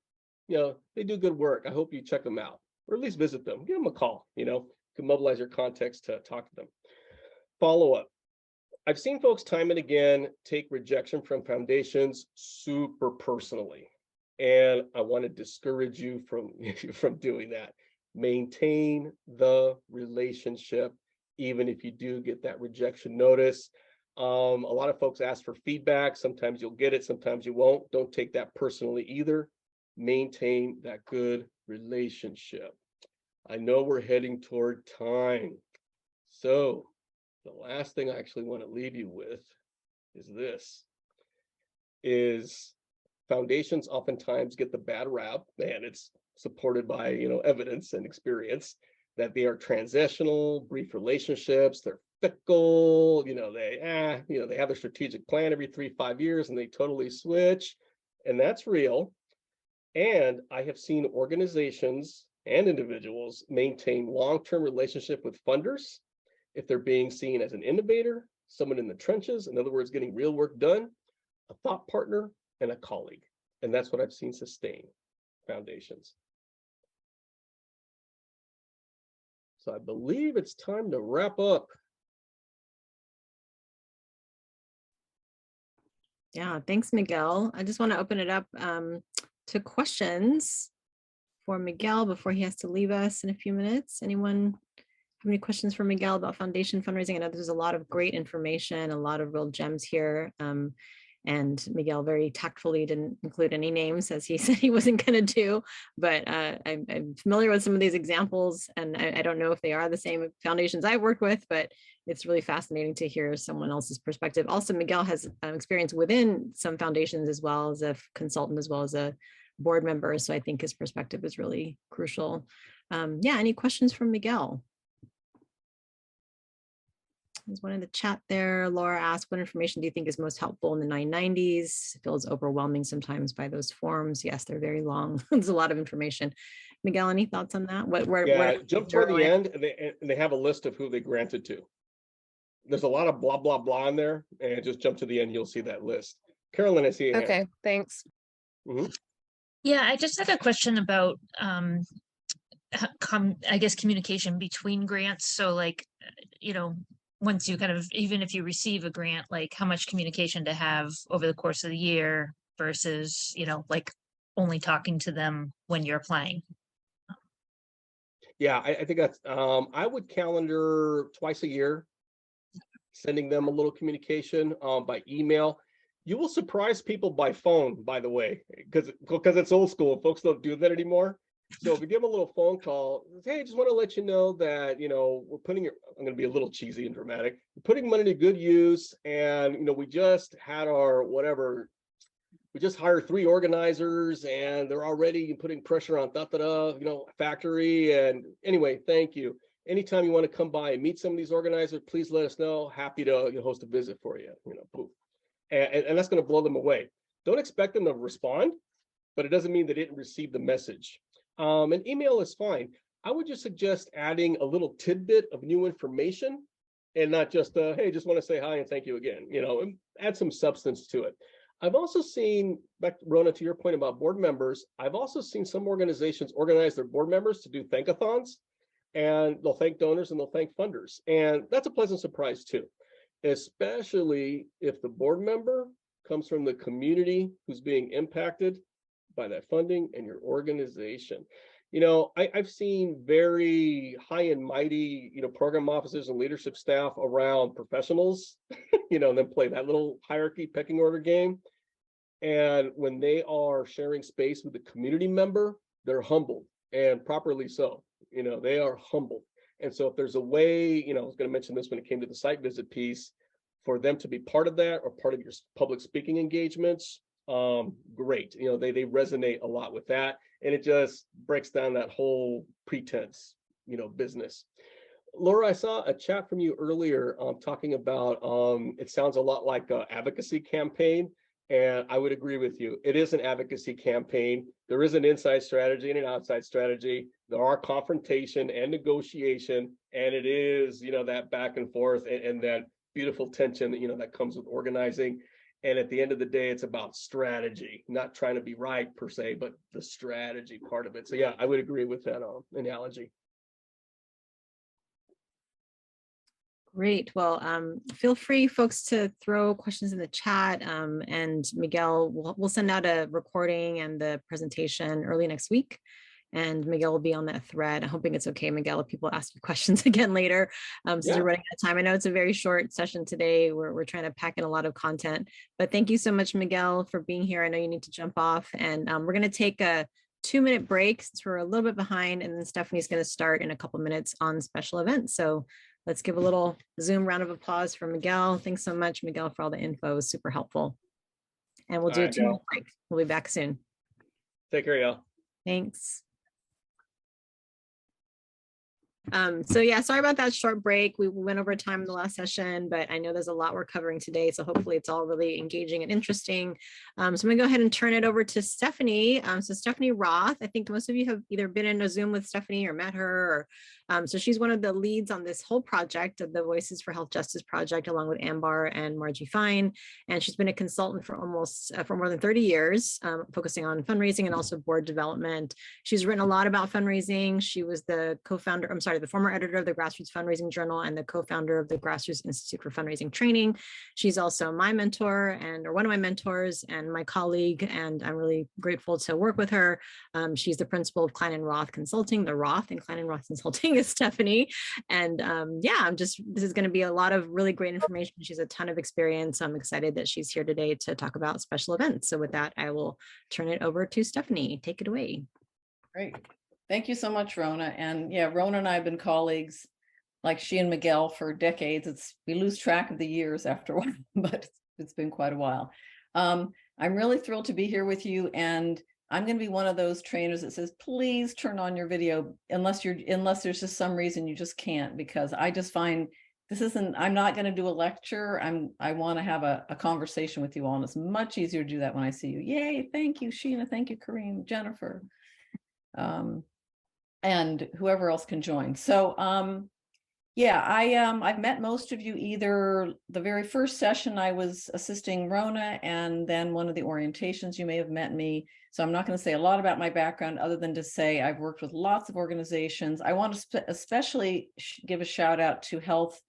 They do good work. I hope you check them out. Or at least visit them, give them a call, you can mobilize your contacts to talk to them. Follow up. I've seen folks time and again take rejection from foundations super personally. And I want to discourage you from doing that. Maintain the relationship, even if you do get that rejection notice. A lot of folks ask for feedback. Sometimes you'll get it, sometimes you won't. Don't take that personally either. Maintain that good relationship. I know we're heading toward time. So the last thing I actually want to leave you with is this, is foundations oftentimes get the bad rap, and it's supported by, evidence and experience that they are transitional, brief relationships, they're fickle, they have their strategic plan every 3-5 years and they totally switch. And that's real. And I have seen organizations and individuals maintain long-term relationship with funders if they're being seen as an innovator, someone in the trenches, in other words, getting real work done, a thought partner, and a colleague. And that's what I've seen sustain foundations. So I believe it's time to wrap up. Yeah, thanks, Miguel. I just want to open it up to questions for Miguel before he has to leave us in a few minutes. Anyone Any questions for Miguel about foundation fundraising? I know there's a lot of great information, a lot of real gems here. And Miguel very tactfully didn't include any names, as he said he wasn't going to do. But I'm familiar with some of these examples, and I don't know if they are the same foundations I've worked with, but it's really fascinating to hear someone else's perspective. Also, Miguel has experience within some foundations as well as a consultant, as well as a board member. So I think his perspective is really crucial. Yeah, any questions from Miguel? There's one in the chat there. Laura asked, what information do you think is most helpful in the 990s? It feels overwhelming sometimes by those forms. Yes, they're very long. There's a lot of information. Miguel, any thoughts on that? Jump toward the end, and they have a list of who they granted to. There's a lot of blah, blah, blah in there, and just jump to the end, you'll see that list. Carolyn, I see you. Okay, thanks. Mm-hmm. Yeah, I just had a question about, I guess, communication between grants. So like, once you kind of, even if you receive a grant, like how much communication to have over the course of the year versus, like only talking to them when you're applying. Yeah, I think that's, I would calendar twice a year, sending them a little communication by email. You will surprise people by phone, by the way, because it's old school. Folks don't do that anymore. So if you give them a little phone call, hey, just want to let you know that, we're putting I'm going to be a little cheesy and dramatic, we're putting money to good use. And, we just had we just hired 3 organizers and they're already putting pressure on factory. And anyway, thank you. Anytime you want to come by and meet some of these organizers, please let us know. Happy to host a visit for you, boom. And that's going to blow them away. Don't expect them to respond, but it doesn't mean they didn't receive the message. An email is fine. I would just suggest adding a little tidbit of new information and not just, hey, just want to say hi and thank you again, and add some substance to it. I've also seen, back Rona, to your point about board members, I've also seen some organizations organize their board members to do thankathons, and they'll thank donors and they'll thank funders. And that's a pleasant surprise too, especially if the board member comes from the community who's being impacted by that funding and your organization. I've seen very high and mighty, program officers and leadership staff around professionals, and then play that little hierarchy pecking order game. And when they are sharing space with a community member, they're humbled, and properly so. They are humbled. And so if there's a way, I was going to mention this when it came to the site visit piece, for them to be part of that or part of your public speaking engagements, great. They resonate a lot with that, and it just breaks down that whole pretense, business. Laura, I saw a chat from you earlier talking about it sounds a lot like an advocacy campaign, and I would agree with you. It is an advocacy campaign. There is an inside strategy and an outside strategy. There are confrontation and negotiation, and it is that back and forth and that beautiful tension that comes with organizing. And at the end of the day, it's about strategy, not trying to be right per se, but the strategy part of it. So yeah, I would agree with that analogy. Great. Well, feel free, folks, to throw questions in the chat. And Miguel, we'll send out a recording and the presentation early next week. And Miguel will be on that thread. I'm hoping it's okay, Miguel, if people ask you questions again later, since we're running out of time. I know it's a very short session today. We're trying to pack in a lot of content, but thank you so much, Miguel, for being here. I know you need to jump off, and we're going to take a 2-minute break since we're a little bit behind, and then Stephanie's going to start in a couple minutes on special events. So let's give a little Zoom round of applause for Miguel. Thanks so much, Miguel, for all the info. It was super helpful. And we'll do a 2-minute break. We'll be back soon. Take care, y'all. Thanks. So yeah, sorry about that short break. We went over time in the last session, but I know there's a lot we're covering today, so hopefully it's all really engaging and interesting. So I'm gonna go ahead and turn it over to Stephanie. So Stephanie Roth, I think most of you have either been in a Zoom with Stephanie or met her, or so she's one of the leads on this whole project of the Voices for Health Justice project, along with Ambar and Margie Fine. And she's been a consultant for for more than 30 years, focusing on fundraising and also board development. She's written a lot about fundraising. She was the the former editor of the Grassroots Fundraising Journal and the co-founder of the Grassroots Institute for Fundraising Training. She's also my mentor or one of my mentors and my colleague, and I'm really grateful to work with her. She's the principal of Klein & Roth Consulting, the Roth and Klein & Roth Consulting morning is Stephanie. And yeah, this is going to be a lot of really great information. She's a ton of experience. I'm excited that she's here today to talk about special events. So with that, I will turn it over to Stephanie. Take it away. Great. Thank you so much, Rona. And yeah, Rona and I have been colleagues like she and Miguel for decades. We lose track of the years after a while, but it's been quite a while. I'm really thrilled to be here with you, and I'm going to be one of those trainers that says, please turn on your video unless there's just some reason you just can't, because I just find I'm not going to do a lecture. I want to have a conversation with you all, and it's much easier to do that when I see you. Yay. Thank you, Sheena. Thank you, Kareem, Jennifer, and whoever else can join. So, yeah, I've met most of you either the very first session I was assisting Rona, and then one of the orientations you may have met me. So I'm not going to say a lot about my background other than to say I've worked with lots of organizations. I want to especially give a shout out to health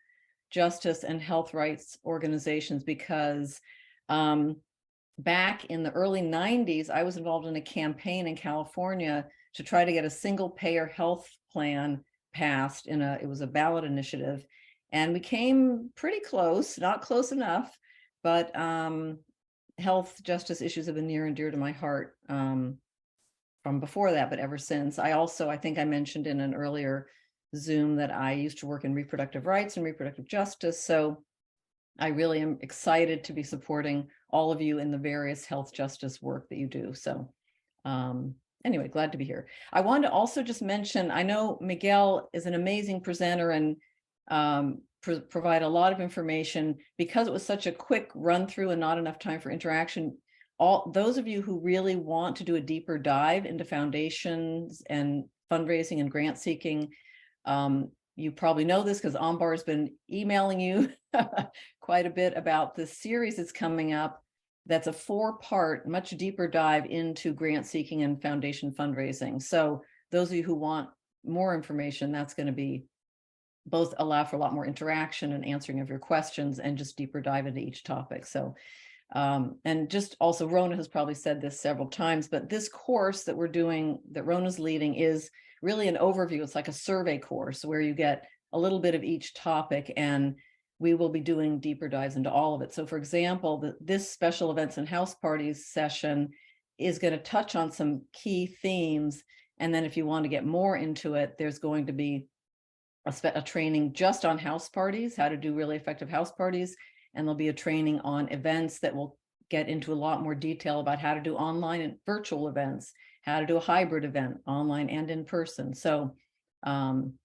justice and health rights organizations, because back in the early 90s, I was involved in a campaign in California to try to get a single payer health plan passed it was a ballot initiative, and we came pretty close, not close enough, but health justice issues have been near and dear to my heart from before that, but ever since. I think I mentioned in an earlier Zoom that I used to work in reproductive rights and reproductive justice. So I really am excited to be supporting all of you in the various health justice work that you do. So anyway, glad to be here. I wanted to also just mention, I know Miguel is an amazing presenter and provide a lot of information. Because it was such a quick run through and not enough time for interaction, all those of you who really want to do a deeper dive into foundations and fundraising and grant seeking, you probably know this because Ambar has been emailing you quite a bit about this series that's coming up. That's a 4-part, much deeper dive into grant seeking and foundation fundraising. So those of you who want more information, that's going to be both allow for a lot more interaction and answering of your questions and just deeper dive into each topic. So, and just also Rona has probably said this several times, but this course that we're doing, that Rona's leading, is really an overview. It's like a survey course where you get a little bit of each topic, and we will be doing deeper dives into all of it. So for example, this special events and house parties session is going to touch on some key themes. And then if you want to get more into it, there's going to be a training just on house parties, how to do really effective house parties. And there'll be a training on events that will get into a lot more detail about how to do online and virtual events, how to do a hybrid event, online and in person. So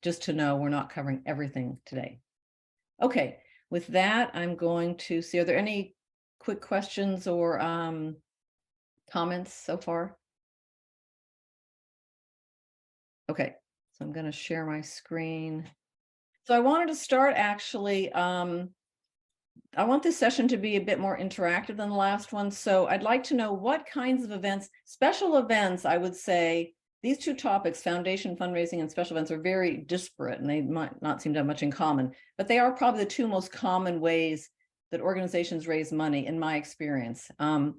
just to know, we're not covering everything today. Okay, with that, I'm going to see, are there any quick questions or comments so far? Okay, so I'm going to share my screen. So I wanted to start actually, I want this session to be a bit more interactive than the last one. So I'd like to know what kinds of events, special events, I would say, these two topics, foundation fundraising and special events, are very disparate, and they might not seem to have much in common, but they are probably the two most common ways that organizations raise money, in my experience. Not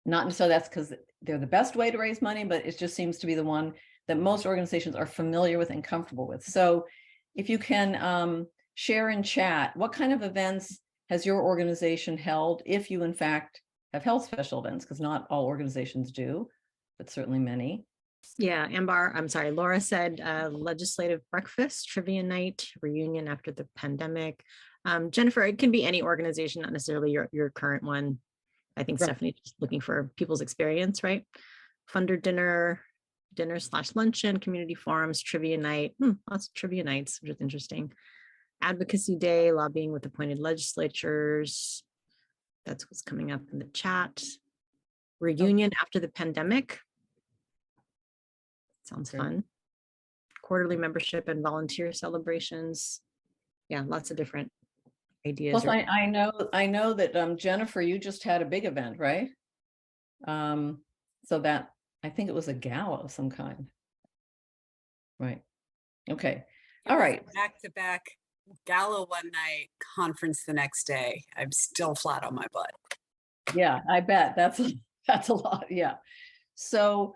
necessarily that's because they're the best way to raise money, but it just seems to be the one that most organizations are familiar with and comfortable with. So if you can share in chat, what kind of events has your organization held, if you in fact have held special events, because not all organizations do, but certainly many. Yeah, Laura said legislative breakfast, trivia night, reunion after the pandemic. Jennifer, it can be any organization, not necessarily your current one. I think right. Stephanie's just looking for people's experience, right? Funder dinner/luncheon, community forums, trivia night, lots of trivia nights, which is interesting. Advocacy day, lobbying with appointed legislatures. That's what's coming up in the chat. Reunion after the pandemic. Sounds fun. Quarterly membership and volunteer celebrations. Yeah, lots of different ideas. Plus, I know that Jennifer, you just had a big event, right? So that I think it was a gala of some kind. Right. Okay. All right. Back-to-back gala one night, conference the next day. I'm still flat on my butt. Yeah, I bet that's a lot. Yeah. So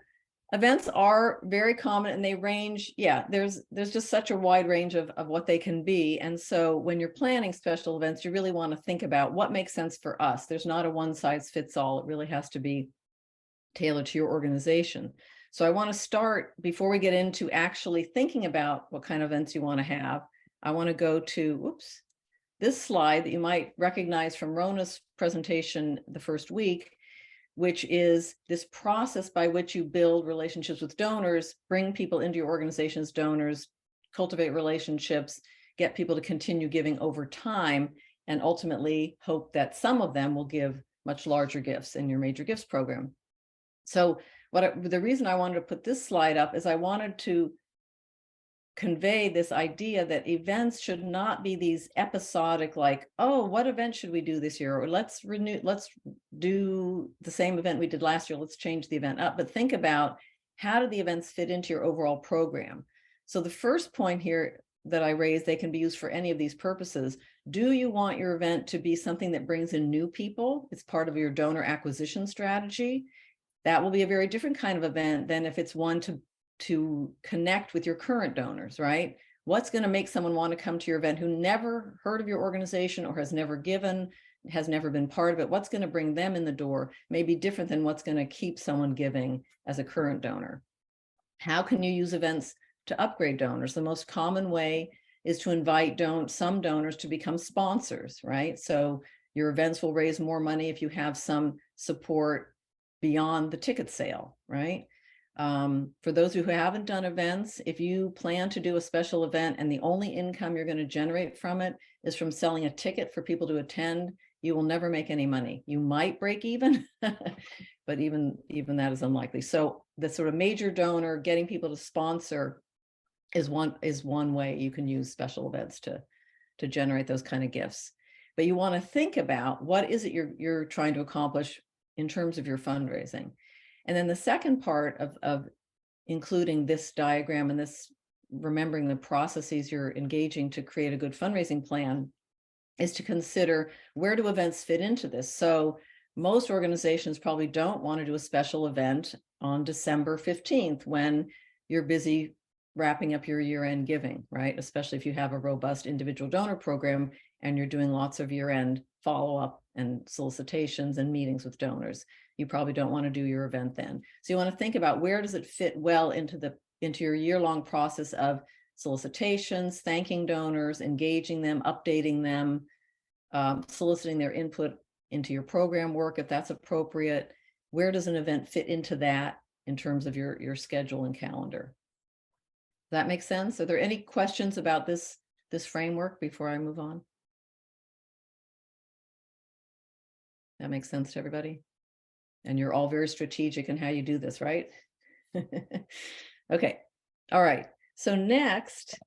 Events are very common and they range, yeah, there's just such a wide range of what they can be. And so when you're planning special events, you really want to think about what makes sense for us. There's not a one size fits all. It really has to be tailored to your organization. So I want to start, before we get into actually thinking about what kind of events you want to have, I want to go to, whoops, this slide that you might recognize from Rona's presentation the first week, which is this process by which you build relationships with donors, bring people into your organization as donors, cultivate relationships, get people to continue giving over time, and ultimately hope that some of them will give much larger gifts in your major gifts program. So the reason I wanted to put this slide up is I wanted to convey this idea that events should not be these episodic, like, oh, what event should we do this year? Or let's do the same event we did last year. Let's change the event up. But think about, how do the events fit into your overall program? So the first point here that I raised, they can be used for any of these purposes. Do you want your event to be something that brings in new people? It's part of your donor acquisition strategy. That will be a very different kind of event than if it's one to connect with your current donors, right? What's going to make someone want to come to your event who never heard of your organization or has never given, has never been part of it? What's going to bring them in the door may be different than what's going to keep someone giving as a current donor. How can you use events to upgrade donors? The most common way is to invite some donors to become sponsors, right? So your events will raise more money if you have some support beyond the ticket sale, right? For those who haven't done events, if you plan to do a special event and the only income you're going to generate from it is from selling a ticket for people to attend, you will never make any money. You might break even, but even that is unlikely. So the sort of major donor, getting people to sponsor, is one way you can use special events to generate those kind of gifts. But you want to think about, what is it you're trying to accomplish in terms of your fundraising? And then the second part of including this diagram and this, remembering the processes you're engaging to create a good fundraising plan, is to consider, where do events fit into this? So most organizations probably don't want to do a special event on December 15th when you're busy wrapping up your year-end giving, right? Especially if you have a robust individual donor program and you're doing lots of year-end follow-up and solicitations and meetings with donors. You probably don't want to do your event then. So you want to think about, where does it fit well into your year-long process of solicitations, thanking donors, engaging them, updating them, soliciting their input into your program work if that's appropriate. Where does an event fit into that in terms of your schedule and calendar? Does that make sense? Are there any questions about this framework before I move on? That makes sense to everybody? And you're all very strategic in how you do this, right? Okay. All right. So next,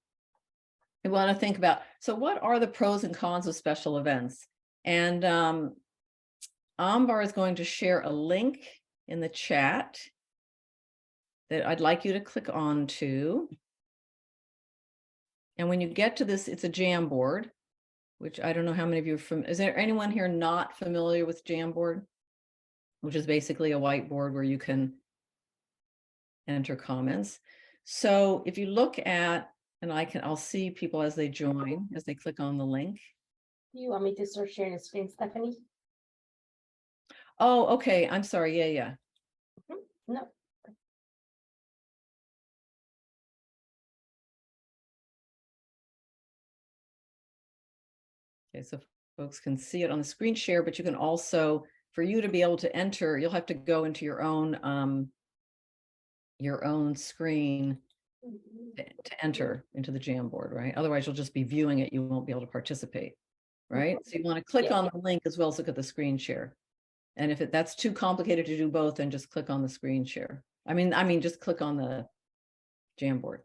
we want to think about, so what are the pros and cons of special events? And Ambar is going to share a link in the chat that I'd like you to click on to. And when you get to this, it's a Jamboard, which I don't know how many of you are from. Is there anyone here not familiar with Jamboard? Which is basically a whiteboard where you can enter comments. So if you look at, and I'll see people as they join, as they click on the link. You want me to start sharing the screen, Stephanie? Oh, okay. I'm sorry. Yeah. No. Okay, so folks can see it on the screen share, but you can also, for you to be able to enter, you'll have to go into your own screen to enter into the Jamboard, right? Otherwise, you'll just be viewing it. You won't be able to participate, right? So you want to click on the link as well as look at the screen share. And if that's too complicated to do both, then just click on the screen share. I mean, just click on the Jamboard.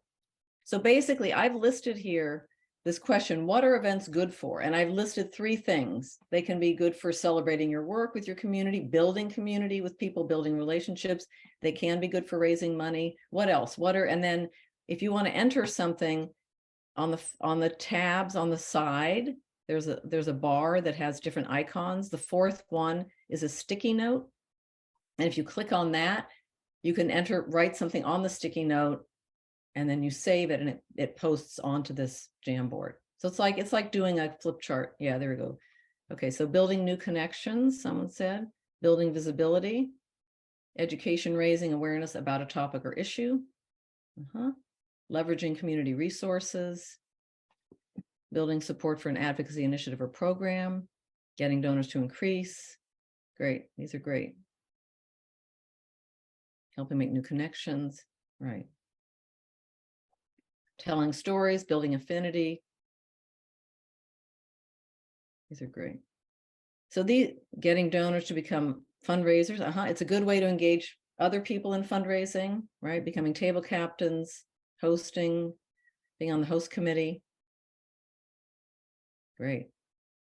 So basically, I've listed here this question, what are events good for? And I've listed 3 things. They can be good for celebrating your work with your community, building community with people, building relationships. They can be good for raising money. What else? And then if you want to enter something on the tabs on the side, there's a bar that has different icons. The 4th one is a sticky note. And if you click on that, You can write something on the sticky note, and then you save it and it posts onto this Jamboard. So it's like doing a flip chart. Yeah, there we go. Okay, so building new connections, someone said, building visibility, education, raising awareness about a topic or issue, leveraging community resources, building support for an advocacy initiative or program, getting donors to increase. Great, these are great. Helping make new connections, right. Telling stories, building affinity. These are great. So getting donors to become fundraisers, it's a good way to engage other people in fundraising, right? Becoming table captains, hosting, being on the host committee. Great,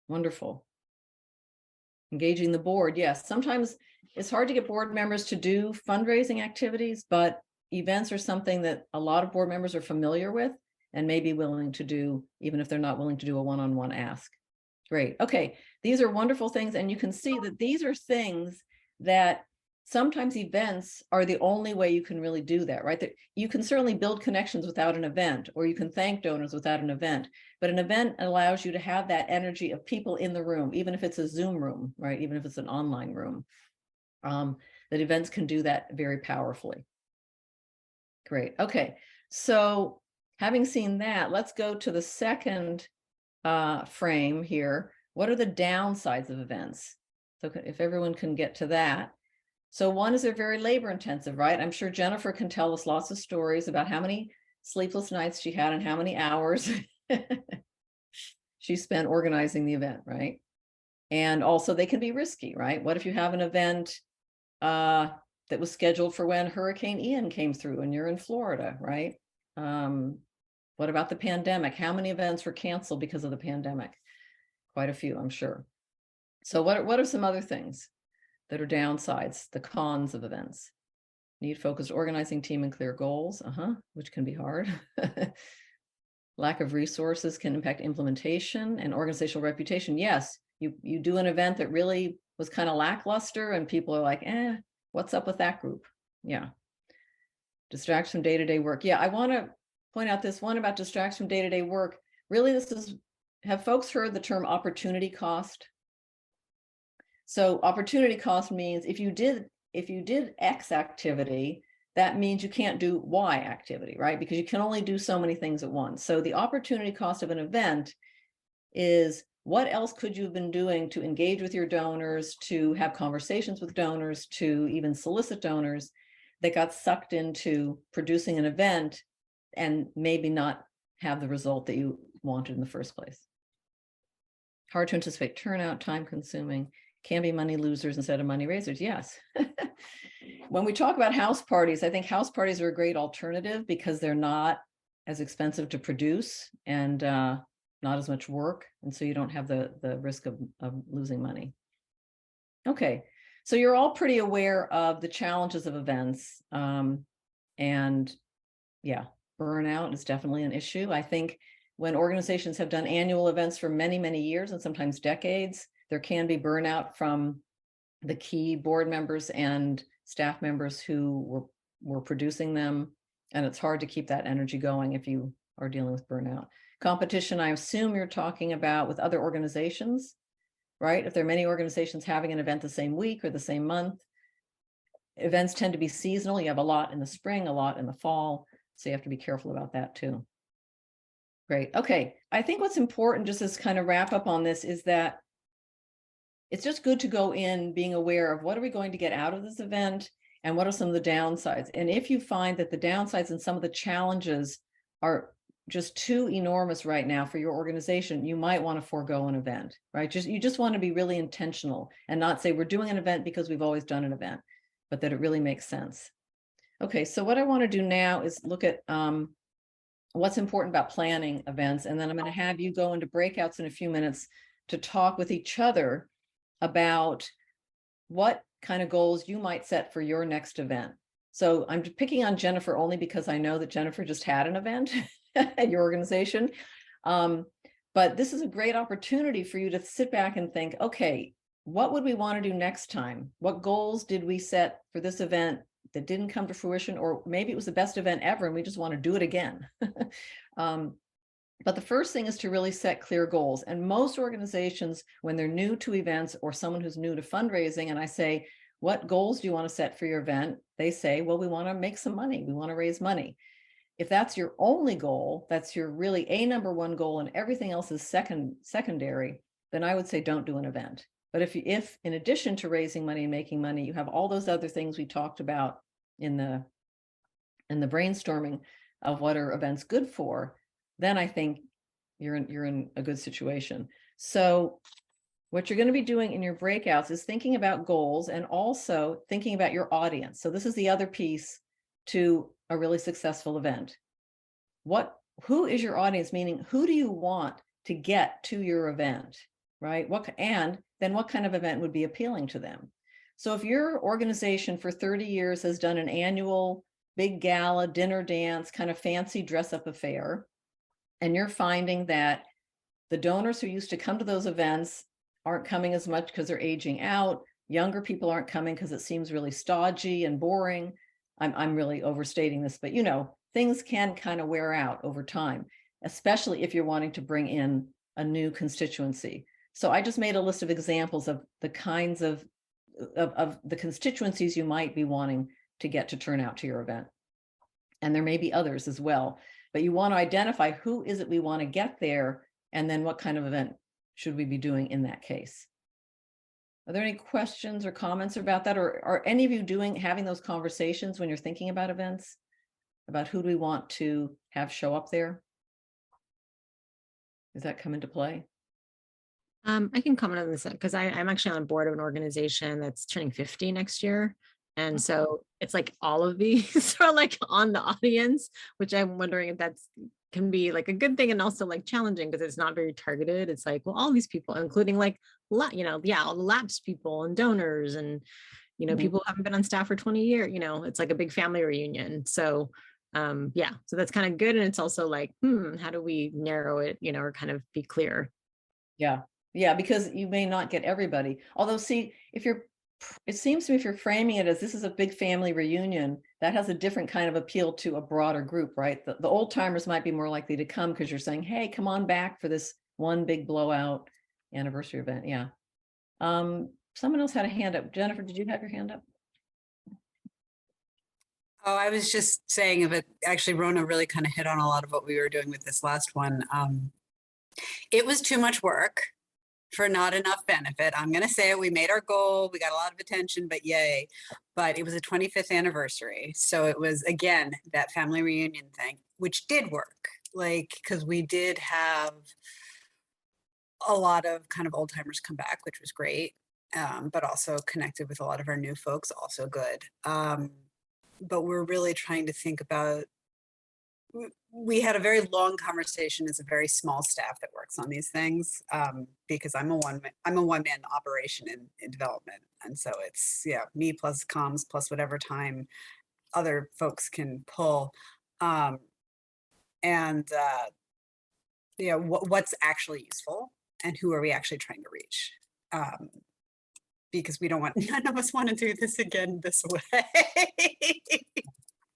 wonderful. Engaging the board, yes. Sometimes it's hard to get board members to do fundraising activities, but events are something that a lot of board members are familiar with and may be willing to do, even if they're not willing to do a one-on-one ask. Great. Okay. These are wonderful things. And you can see that these are things that sometimes events are the only way you can really do that, right? That you can certainly build connections without an event, or you can thank donors without an event, but an event allows you to have that energy of people in the room, even if it's a Zoom room, right? Even if it's an online room, that events can do that very powerfully. Great. Okay. So having seen that, let's go to the second frame here. What are the downsides of events? So if everyone can get to that. So one is they're very labor intensive, right? I'm sure Jennifer can tell us lots of stories about how many sleepless nights she had and how many hours she spent organizing the event, right? And also they can be risky, right? What if you have an event that was scheduled for when Hurricane Ian came through and you're in Florida, right? What about the pandemic? How many events were canceled because of the pandemic? Quite a few, I'm sure. So what are some other things that are downsides, the cons of events? Need focused organizing team and clear goals, which can be hard. Lack of resources can impact implementation and organizational reputation. Yes, you do an event that really was kind of lackluster and people are like, what's up with that group? Yeah. Distraction from day-to-day work. Yeah, I want to point out this one about distraction from day-to-day work. Really, have folks heard the term opportunity cost? So opportunity cost means if you did X activity, that means you can't do Y activity, right? Because you can only do so many things at once. So the opportunity cost of an event is what else could you have been doing to engage with your donors, to have conversations with donors, to even solicit donors that got sucked into producing an event and maybe not have the result that you wanted in the first place. Hard to anticipate turnout, time consuming, can be money losers instead of money raisers. Yes. When we talk about house parties, I think house parties are a great alternative because they're not as expensive to produce and not as much work. And so you don't have the risk of losing money. Okay. So you're all pretty aware of the challenges of events. And yeah, burnout is definitely an issue. I think when organizations have done annual events for many, many years and sometimes decades, there can be burnout from the key board members and staff members who were producing them. And it's hard to keep that energy going if you are dealing with burnout. Competition, I assume you're talking about with other organizations, right? If there are many organizations having an event the same week or the same month, events tend to be seasonal. You have a lot in the spring, a lot in the fall. So you have to be careful about that too. Great. Okay. I think what's important, just as kind of wrap up on this, is that it's just good to go in being aware of what are we going to get out of this event and what are some of the downsides. And if you find that the downsides and some of the challenges are just too enormous right now for your organization, you might want to forego an event, right? You just want to be really intentional and not say we're doing an event because we've always done an event, but that it really makes sense. Okay, so what I want to do now is look at what's important about planning events. And then I'm going to have you go into breakouts in a few minutes to talk with each other about what kind of goals you might set for your next event. So I'm picking on Jennifer only because I know that Jennifer just had an event at your organization. But this is a great opportunity for you to sit back and think, okay, what would we want to do next time? What goals did we set for this event that didn't come to fruition, or maybe it was the best event ever and we just want to do it again. But the first thing is to really set clear goals. And most organizations, when they're new to events or someone who's new to fundraising, and I say, what goals do you want to set for your event? They say, well, we want to make some money. We want to raise money. If that's your only goal, that's your really number one goal, and everything else is secondary, then I would say don't do an event. But if in addition to raising money and making money, you have all those other things we talked about in the brainstorming of what are events good for, then I think you're in a good situation. So what you're going to be doing in your breakouts is thinking about goals and also thinking about your audience. So this is the other piece to a really successful event. Who is your audience? Meaning, who do you want to get to your event, right? And then what kind of event would be appealing to them? So if your organization for 30 years has done an annual big gala, dinner, dance, kind of fancy dress up affair, and you're finding that the donors who used to come to those events aren't coming as much because they're aging out, younger people aren't coming because it seems really stodgy and boring. I'm really overstating this, but things can kind of wear out over time, especially if you're wanting to bring in a new constituency. So I just made a list of examples of the kinds of the constituencies you might be wanting to get to turn out to your event. And there may be others as well, but you want to identify who is it we want to get there, and then what kind of event should we be doing in that case. Are there any questions or comments about that? Or are any of you having those conversations when you're thinking about events, about who do we want to have show up there? Does that come into play? I can comment on this because I'm actually on board of an organization that's turning 50 next year. And so it's like all of these are like on the audience, which I'm wondering if that's can be like a good thing and also like challenging because it's not very targeted. It's like, well, all these people, including like, all the lapse people and donors and, people who haven't been on staff for 20 years, it's like a big family reunion. So so that's kind of good. And it's also like, how do we narrow it, or kind of be clear? Yeah, because you may not get everybody. Although, see, it seems to me if you're framing it as this is a big family reunion, that has a different kind of appeal to a broader group, right? The old timers might be more likely to come because you're saying, hey, come on back for this one big blowout anniversary event. Yeah. Someone else had a hand up. Jennifer, did you have your hand up? Oh, I was just saying, but actually Rona really kind of hit on a lot of what we were doing with this last one. It was too much work for not enough benefit. I'm going to say it. We made our goal. We got a lot of attention, but yay. But it was a 25th anniversary. So it was, again, that family reunion thing, which did work. Because we did have a lot of kind of old timers come back, which was great. But also connected with a lot of our new folks, also good. But we're really trying to think about, we had a very long conversation as a very small staff that works on these things, because I'm a one-man operation in development. And so it's, me plus comms plus whatever time other folks can pull. What's actually useful and who are we actually trying to reach? Because none of us want to do this again this way.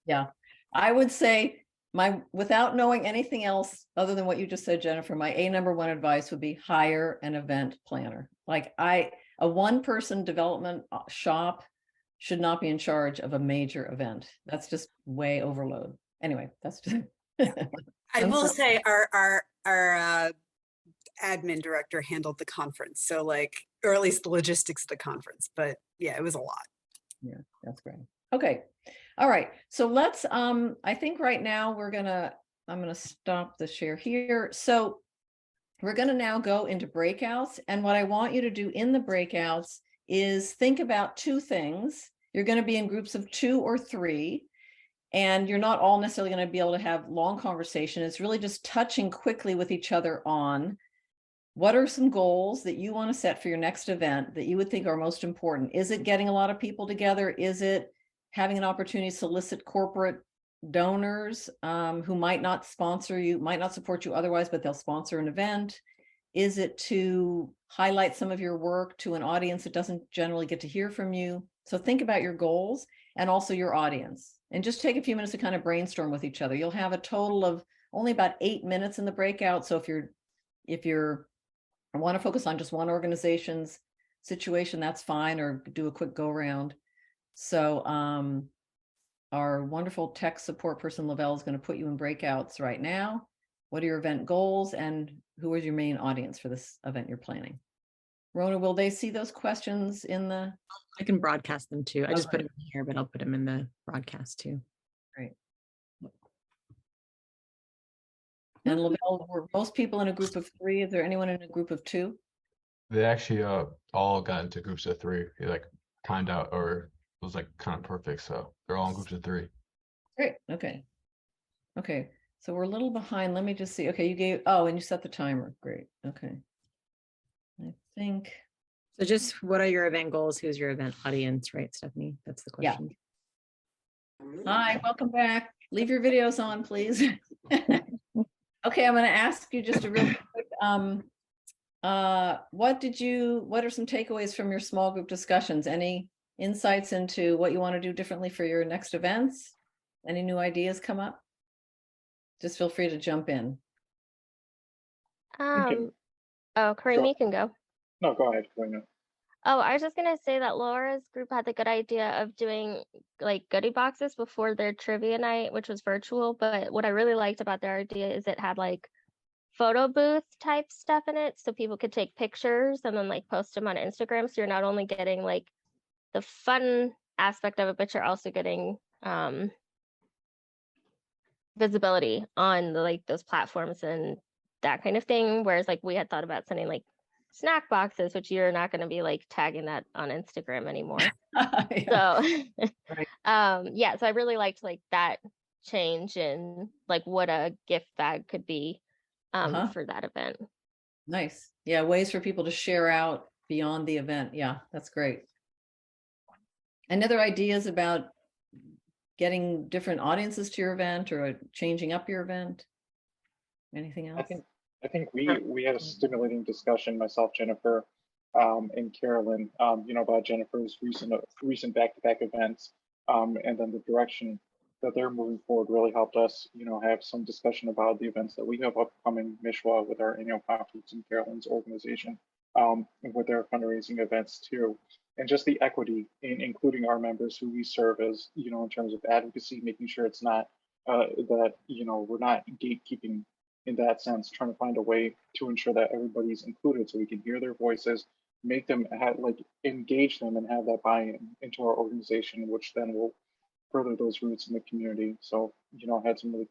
Yeah, I would say without knowing anything else other than what you just said, Jennifer, my number one advice would be hire an event planner. Like a one-person development shop should not be in charge of a major event. That's just way overload. Anyway, that's just. I will say our admin director handled the conference, so or at least the logistics of the conference. But yeah, it was a lot. Yeah, that's great. Okay. All right. So let's, I think right now I'm gonna stop the share here. So we're gonna now go into breakouts. And what I want you to do in the breakouts is think about two things. You're gonna be in groups of 2 or 3, and you're not all necessarily gonna be able to have long conversation. It's really just touching quickly with each other on what are some goals that you want to set for your next event that you would think are most important? Is it getting a lot of people together? Is it having an opportunity to solicit corporate donors who might not sponsor you, might not support you otherwise, but they'll sponsor an event? Is it to highlight some of your work to an audience that doesn't generally get to hear from you? So think about your goals and also your audience. And just take a few minutes to kind of brainstorm with each other. You'll have a total of only about 8 minutes in the breakout. So if you're want to focus on just one organization's situation, that's fine, or do a quick go around. So our wonderful tech support person, Lavelle, is going to put you in breakouts right now. What are your event goals, and who is your main audience for this event you're planning? Rona, will they see those questions in the? I can broadcast them too. I just put Okay. them in here, but I'll put them in the broadcast too. Great. And Lavelle, were most people in a group of 3? Is there anyone in a group of 2? They actually all got into groups of 3. They like timed out, or it was like kind of perfect. So they're all in groups of 3. Great. Okay. Okay. So we're a little behind. Let me just see. Okay, you gave, oh, and you set the timer. Great. Okay. I think. So just what are your event goals? Who's your event audience, right, Stephanie? That's the Yeah. question. Hi, welcome back. Leave your videos on, please. Okay, I'm going to ask you just a real quick, what are some takeaways from your small group discussions? Any insights into what you want to do differently for your next events? Any new ideas come up? Just feel free to jump in. can- Oh, Kareem, Sure. you can go. No, go ahead, Karina. Oh, I was just gonna say that Laura's group had the good idea of doing like goodie boxes before their trivia night, which was virtual. But what I really liked about their idea is it had like photo booth type stuff in it, so people could take pictures and then like post them on Instagram. So you're not only getting like the fun aspect of it, but you're also getting visibility on like those platforms and that kind of thing. Whereas like we had thought about sending like snack boxes, which you're not going to be like tagging that on Instagram anymore. Yeah. So Right. yeah, so I really liked like that change in like what a gift bag could be for that event. Nice. Yeah, ways for people to share out beyond the event. Yeah, that's great. And other ideas about getting different audiences to your event or changing up your event? Anything else? I think we had a stimulating discussion, myself, Jennifer, and Carolyn, about Jennifer's recent back-to-back events, and then the direction that they're moving forward really helped us, have some discussion about the events that we have upcoming, Mishwa, with our annual conference, and Carolyn's organization, with their fundraising events too. And just the equity in including our members who we serve as, in terms of advocacy, making sure it's not that, we're not gatekeeping in that sense, trying to find a way to ensure that everybody's included so we can hear their voices, make them engage them and have that buy-in into our organization, which then will further those roots in the community. So, I had some really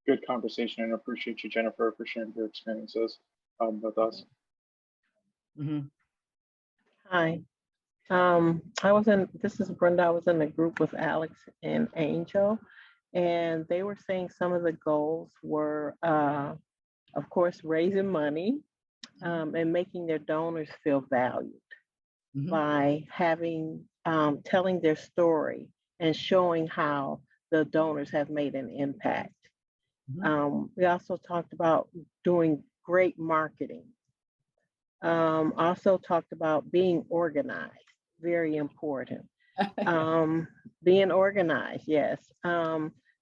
good conversation, and appreciate you, Jennifer, for sharing your experiences with us. Mm-hmm. Hi. This is Brenda. I was in a group with Alex and Angel, and they were saying some of the goals were, of course, raising money and making their donors feel valued by having, telling their story and showing how the donors have made an impact. We also talked about doing great marketing. Also talked about being organized, very important. Being organized, yes.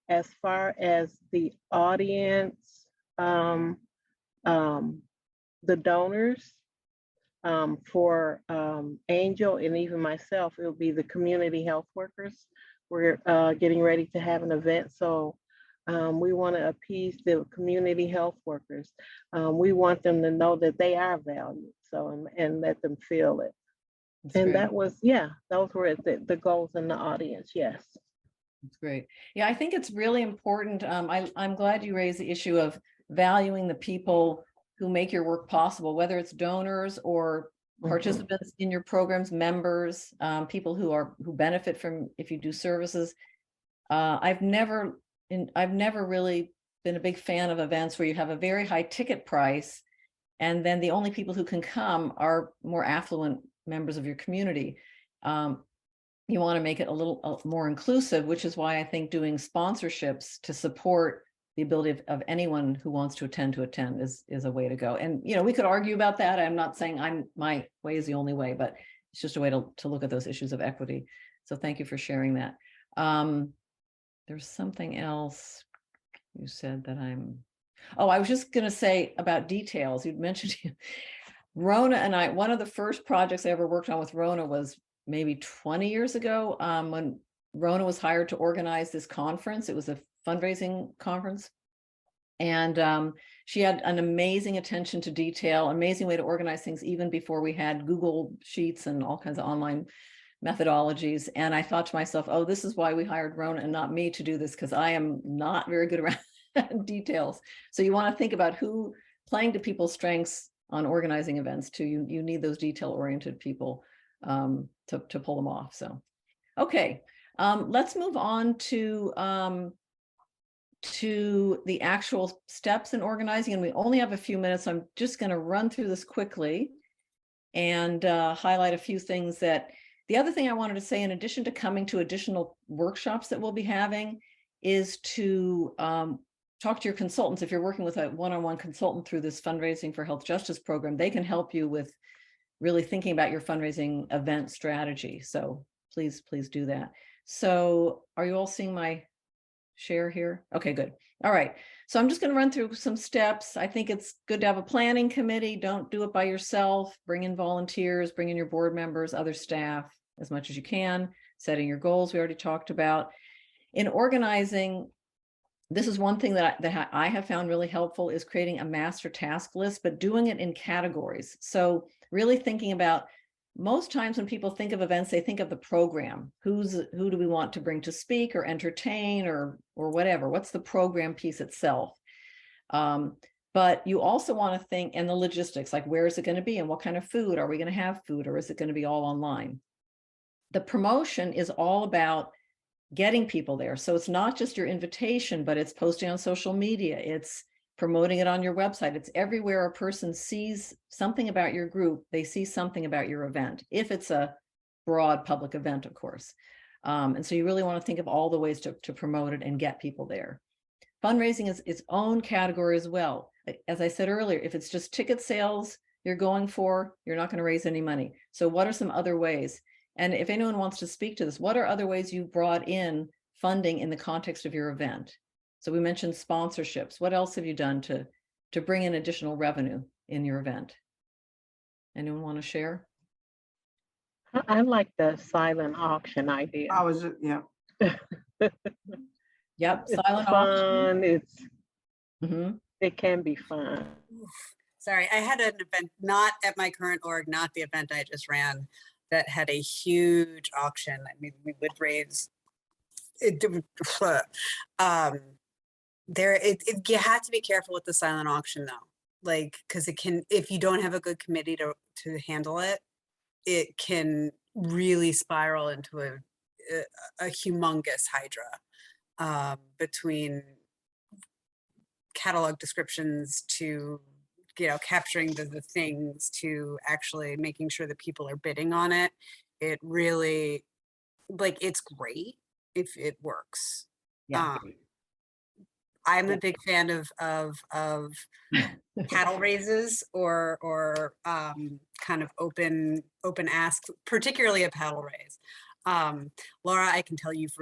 As far as the audience, the donors, for Angel and even myself, it'll be the community health workers. We're getting ready to have an event, so we want to appease the community health workers. We want them to know that they are valued, so and let them feel it. That's and great. that was, yeah, those were the goals in the audience. Yes. That's great. Yeah, I think it's really important. I'm glad you raised the issue of valuing the people who make your work possible, whether it's donors or participants in your programs, members, people who benefit from if you do services. I've never really been a big fan of events where you have a very high ticket price, and then the only people who can come are more affluent members of your community. You want to make it a little more inclusive, which is why I think doing sponsorships to support the ability of anyone who wants to attend is a way to go. And, we could argue about that. I'm not saying my way is the only way, but it's just a way to look at those issues of equity. So thank you for sharing that. There's something else you said that I was just going to say about details. You'd mentioned Rona and I, one of the first projects I ever worked on with Rona was maybe 20 years ago, when Rona was hired to organize this conference. It was a fundraising conference. And she had an amazing attention to detail, amazing way to organize things, even before we had Google Sheets and all kinds of online methodologies. And I thought to myself, oh, this is why we hired Rona and not me to do this, because I am not very good around details. So you want to think about who playing to people's strengths on organizing events too. You need those detail-oriented people to pull them off. So, okay, let's move on to the actual steps in organizing. And we only have a few minutes. So I'm just going to run through this quickly and highlight a few things. That the other thing I wanted to say, in addition to coming to additional workshops that we'll be having, is to talk to your consultants. If you're working with a one-on-one consultant through this Fundraising for Health Justice program, they can help you with really thinking about your fundraising event strategy. So please do that. So are you all seeing my share here? Okay, good. All right. So I'm just going to run through some steps. I think it's good to have a planning committee. Don't do it by yourself. Bring in volunteers, bring in your board members, other staff as much as you can. Setting your goals, we already talked about. In organizing, this is one thing that I have found really helpful, is creating a master task list, but doing it in categories. So really thinking about, most times when people think of events, they think of the program. Who do we want to bring to speak or entertain or whatever? What's the program piece itself? But you also want to think, and the logistics, like where is it going to be and what kind of food? Are we going to have food, or is it going to be all online? The promotion is all about getting people there. So it's not just your invitation, but it's posting on social media. It's promoting it on your website. It's everywhere a person sees something about your group, they see something about your event, if it's a broad public event, of course. And so you really want to think of all the ways to promote it and get people there. Fundraising is its own category as well. As I said earlier, if it's just ticket sales you're going for, you're not going to raise any money. So what are some other ways? And if anyone wants to speak to this, what are other ways you brought in funding in the context of your event? So we mentioned sponsorships. What else have you done to bring in additional revenue in your event? Anyone want to share? I like the silent auction idea. I was just, yeah. Yep, It's silent fun. auction. It can be fun. Sorry, I had an event, not at my current org, not the event I just ran, that had a huge auction. I mean, we would raise it. You have to be careful with the silent auction though, like, because it can, if you don't have a good committee to handle it, it can really spiral into a humongous hydra, between catalog descriptions to, you know, capturing the things to actually making sure that people are bidding on it. It really, like, it's great if it works. Yeah. I'm a big fan of cattle raises or kind of open ask, particularly a paddle raise. Laura, I can tell you've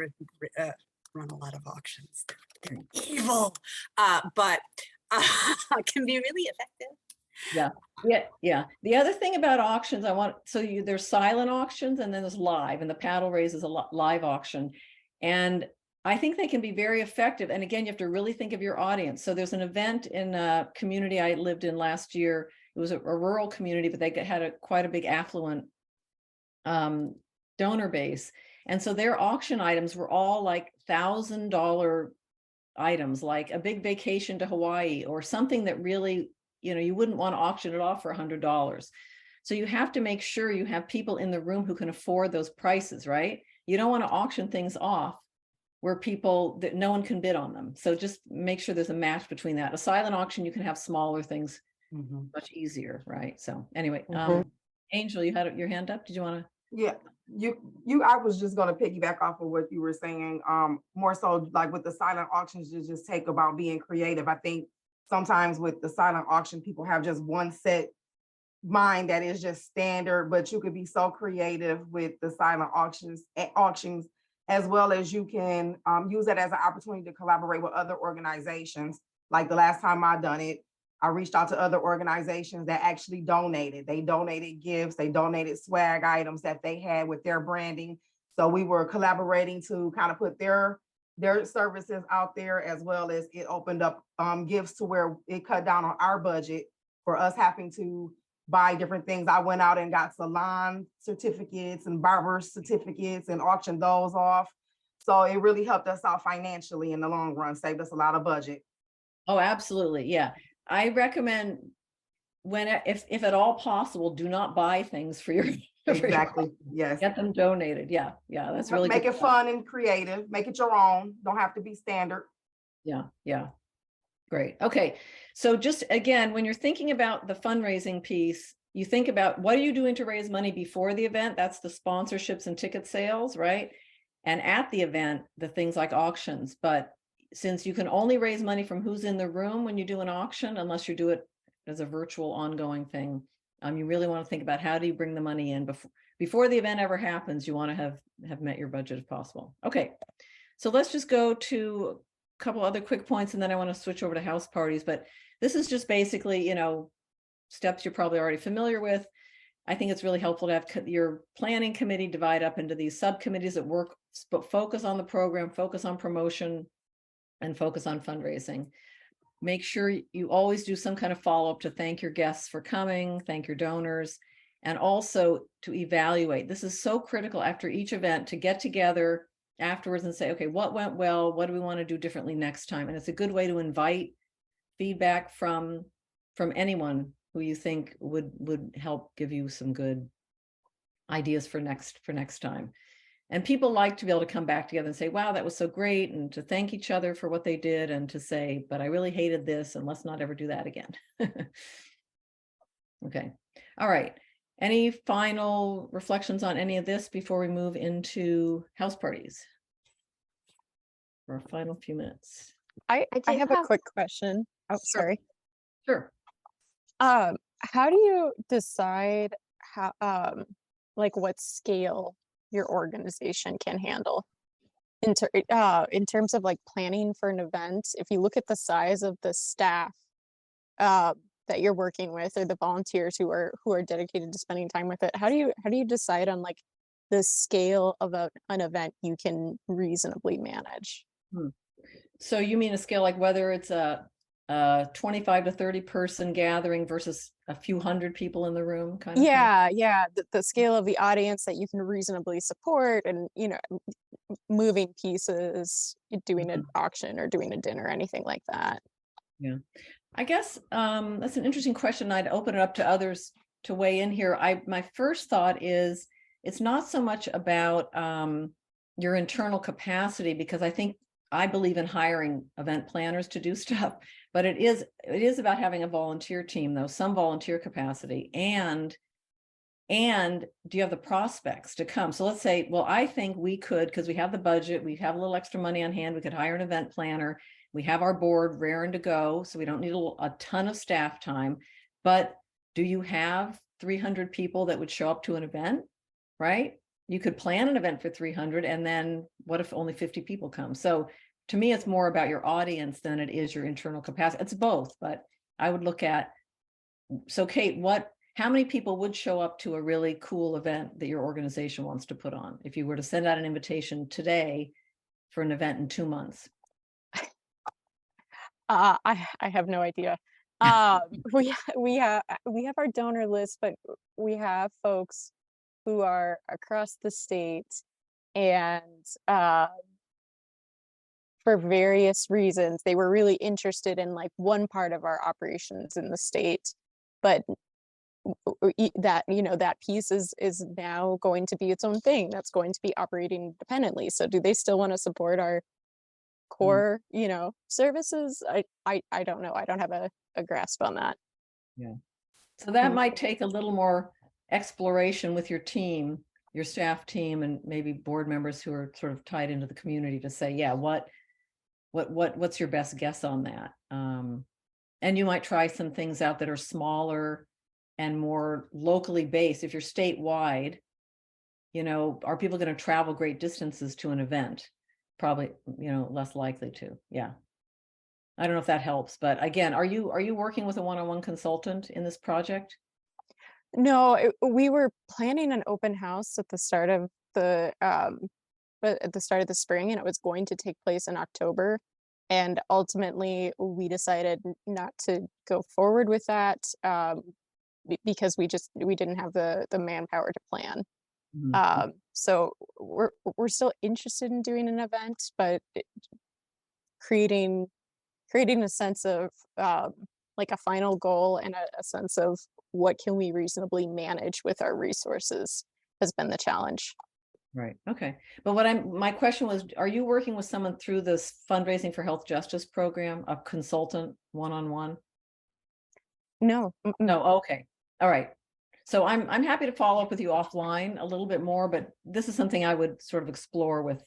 run a lot of auctions. They're evil, but can be really effective. Yeah. The other thing about auctions, there's silent auctions and then there's live, and the paddle raise is a live auction. And I think they can be very effective. And again, you have to really think of your audience. So there's an event in a community I lived in last year. It was a rural community, but they had quite a big affluent donor base. And so their auction items were all like $1,000 items, like a big vacation to Hawaii or something that really, you know, you wouldn't want to auction it off for $100. So you have to make sure you have people in the room who can afford those prices, right? You don't want to auction things off where people that no one can bid on them. So just make sure there's a match between that. A silent auction, you can have smaller things much easier, right? So anyway, Angel, you had your hand up. Did you want to? Yeah, I was just going to piggyback off of what you were saying. More so like with the silent auctions, you just take about being creative. I think sometimes with the silent auction, people have just one set mind that is just standard, but you could be so creative with the silent auctions as well as you can use that as an opportunity to collaborate with other organizations. Like the last time I done it, I reached out to other organizations that actually donated. They donated gifts, they donated swag items that they had with their branding. So we were collaborating to kind of put their services out there, as well as it opened up gifts to where it cut down on our budget for us having to buy different things. I went out and got salon certificates and barber certificates and auctioned those off. So it really helped us out financially in the long run, saved us a lot of budget. Oh, absolutely. Yeah. I recommend if at all possible, do not buy things for your Exactly. Yes. Get them donated. Yeah. Yeah. That's really make good it fun and creative. Make it your own. Don't have to be standard. Yeah. Yeah. Great. Okay. So just again, when you're thinking about the fundraising piece, you think about what are you doing to raise money before the event? That's the sponsorships and ticket sales, right? And at the event, the things like auctions. But since you can only raise money from who's in the room when you do an auction, unless you do it as a virtual ongoing thing, you really want to think about how do you bring the money in before the event ever happens. You want to have met your budget if possible. Okay, so let's just go to a couple other quick points, and then I want to switch over to house parties. But this is just basically, steps you're probably already familiar with. I think it's really helpful to have your planning committee divide up into these subcommittees that work, but focus on the program, focus on promotion, and focus on fundraising. Make sure you always do some kind of follow-up to thank your guests for coming, thank your donors, and also to evaluate. This is so critical after each event to get together afterwards and say, okay, what went well? What do we want to do differently next time? And it's a good way to invite feedback from anyone who you think would help give you some good ideas for next time. And people like to be able to come back together and say, wow, that was so great, and to thank each other for what they did, and to say, but I really hated this, and let's not ever do that again. Okay. All right. Any final reflections on any of this before we move into house parties? For our final few minutes. I have a quick question. Oh, sorry. Sure. How do you decide how, like what scale your organization can handle in terms of like planning for an event? If you look at the size of the staff that you're working with, or the volunteers who are dedicated to spending time with it, how do you decide on like the scale of an event you can reasonably manage? So you mean a scale like whether it's a 25 to 30 person gathering versus a few hundred people in the room kind of thing? Yeah. The scale of the audience that you can reasonably support, and moving pieces, doing an auction or doing a dinner, anything like that. Yeah, I guess that's an interesting question. I'd open it up to others to weigh in here. My first thought is it's not so much about your internal capacity, because I believe in hiring event planners to do stuff, but it is about having a volunteer team, though, some volunteer capacity. And do you have the prospects to come? So let's say, well, I think we could, because we have the budget, we have a little extra money on hand, we could hire an event planner. We have our board raring to go, so we don't need a ton of staff time. But do you have 300 people that would show up to an event, right? You could plan an event for 300, and then what if only 50 people come? So to me, it's more about your audience than it is your internal capacity. It's both, but I would look at, so Kate, how many people would show up to a really cool event that your organization wants to put on if you were to send out an invitation today for an event in 2 months? I have no idea. We have our donor list, but we have folks who are across the state, and for various reasons, they were really interested in like one part of our operations in the state, but that piece is now going to be its own thing that's going to be operating independently. So do they still want to support our core services? I don't know. I don't have a grasp on that. Yeah, so that might take a little more exploration with your team, your staff team, and maybe board members who are sort of tied into the community to say, yeah, what's your best guess on that? And you might try some things out that are smaller and more locally based. If you're statewide, You know, are people going to travel great distances to an event? Probably, you know, less likely to. Yeah. I don't know if that helps, but again, are you working with a one-on-one consultant in this project? No, we were planning an open house at the start of the spring, and it was going to take place in October. And ultimately, we decided not to go forward with that because we didn't have the manpower to plan. So we're still interested in doing an event, but creating a sense of like a final goal and a sense of what can we reasonably manage with our resources has been the challenge. Right. Okay. But my question was, are you working with someone through this Fundraising for Health Justice program, a consultant one-on-one? No. No. Okay. All right. So I'm happy to follow up with you offline a little bit more, but this is something I would sort of explore with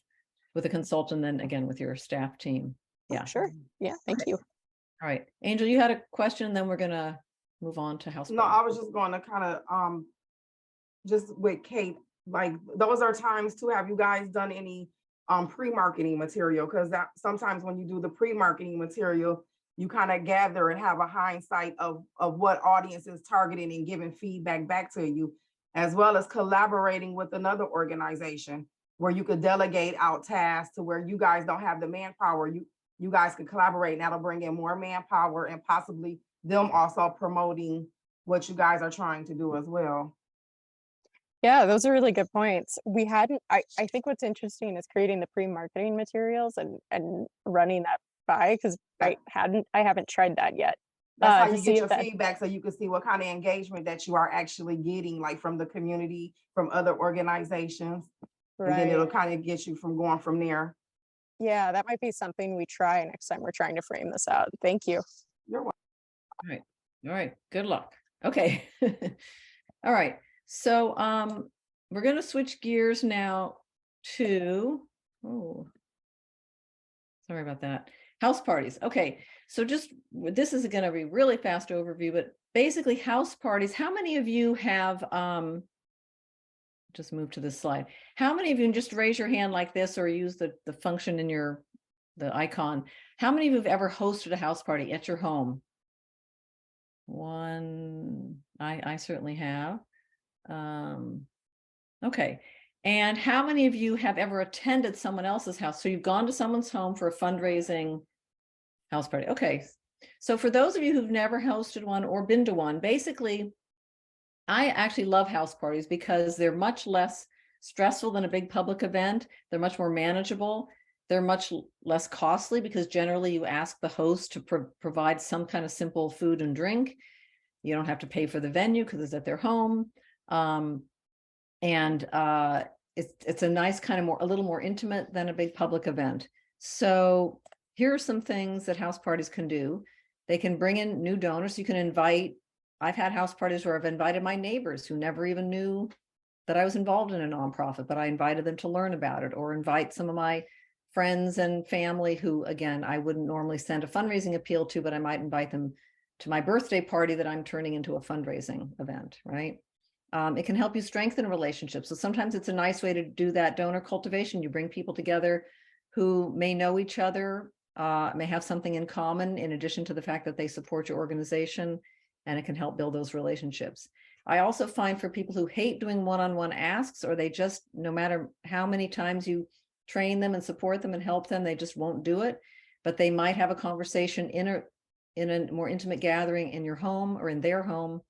a consultant, then again with your staff team. Yeah. Sure. Yeah. Thank you. All right. Angel, you had a question, then we're gonna move on to house. No, I was just going to kind of just with Kate, like those are times too. Have you guys done any pre-marketing material? Because that sometimes when you do the pre-marketing material, you kind of gather and have a hindsight of what audience is targeting and giving feedback back to you, as well as collaborating with another organization where you could delegate out tasks to where you guys don't have the manpower. You guys could collaborate, and that'll bring in more manpower and possibly them also promoting what you guys are trying to do as well. Yeah, those are really good points. We hadn't, I think what's interesting is creating the pre-marketing materials and running that by, because I haven't tried that yet. That's how you get your feedback, so you can see what kind of engagement that you are actually getting, like from the community, from other organizations. Right. And then it'll kind of get you from going from there. Yeah, that might be something we try next time we're trying to frame this out. Thank you. You're welcome. All right. Good luck. Okay. All right. So we're going to switch gears now to, sorry about that. House parties. Okay. So this is going to be really fast overview, but basically house parties. How many of you have, just move to this slide. How many of you, and just raise your hand like this or use the function in the icon. How many of you have ever hosted a house party at your home? One, I certainly have. Okay. And how many of you have ever attended someone else's house? So you've gone to someone's home for a fundraising house party. Okay. So for those of you who've never hosted one or been to one, basically, I actually love house parties because they're much less stressful than a big public event. They're much more manageable. They're much less costly because generally you ask the host to provide some kind of simple food and drink. You don't have to pay for the venue because it's at their home. It's a nice kind of a little more intimate than a big public event. So here are some things that house parties can do. They can bring in new donors. You can invite, I've had house parties where I've invited my neighbors who never even knew that I was involved in a nonprofit, but I invited them to learn about it, or invite some of my friends and family who, again, I wouldn't normally send a fundraising appeal to, but I might invite them to my birthday party that I'm turning into a fundraising event, right? It can help you strengthen relationships. So sometimes it's a nice way to do that donor cultivation. You bring people together who may know each other, may have something in common in addition to the fact that they support your organization, and it can help build those relationships. I also find for people who hate doing one-on-one asks, or they just, no matter how many times you train them and support them and help them, they just won't do it, but they might have a conversation in a more intimate gathering in your home or in their home.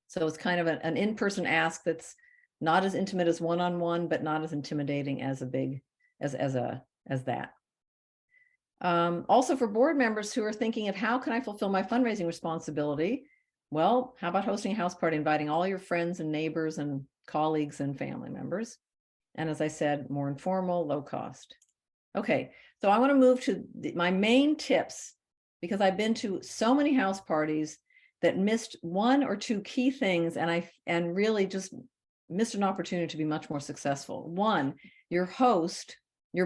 So it's kind of an in-person ask that's not as intimate as one-on-one, but not as intimidating as that. Also for board members who are thinking of how can I fulfill my fundraising responsibility? Well, how about hosting a house party, inviting all your friends and neighbors and colleagues and family members? And as I said, more informal, low cost. Okay, so I want to move to my main tips, because I've been to so many house parties that missed one or two key things, and really just missed an opportunity to be much more successful. One, your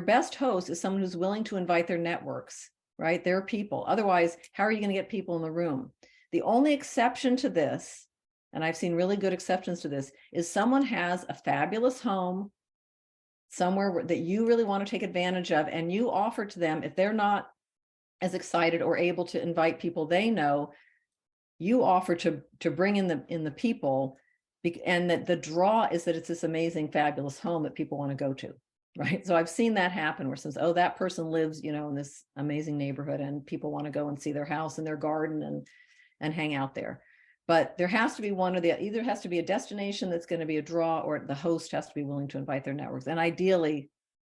best host is someone who's willing to invite their networks, right? There are people. Otherwise, how are you going to get people in the room? The only exception to this and I've seen really good exceptions to this, is someone has a fabulous home somewhere that you really want to take advantage of, and you offer to them, if they're not as excited or able to invite people they know, you offer to bring in the people, and that the draw is that it's this amazing, fabulous home that people want to go to, right? So I've seen that happen where since, oh, that person lives, in this amazing neighborhood, and people want to go and see their house and their garden and hang out there. But there has to be one or the other. Either has to be a destination that's going to be a draw, or the host has to be willing to invite their networks. And ideally,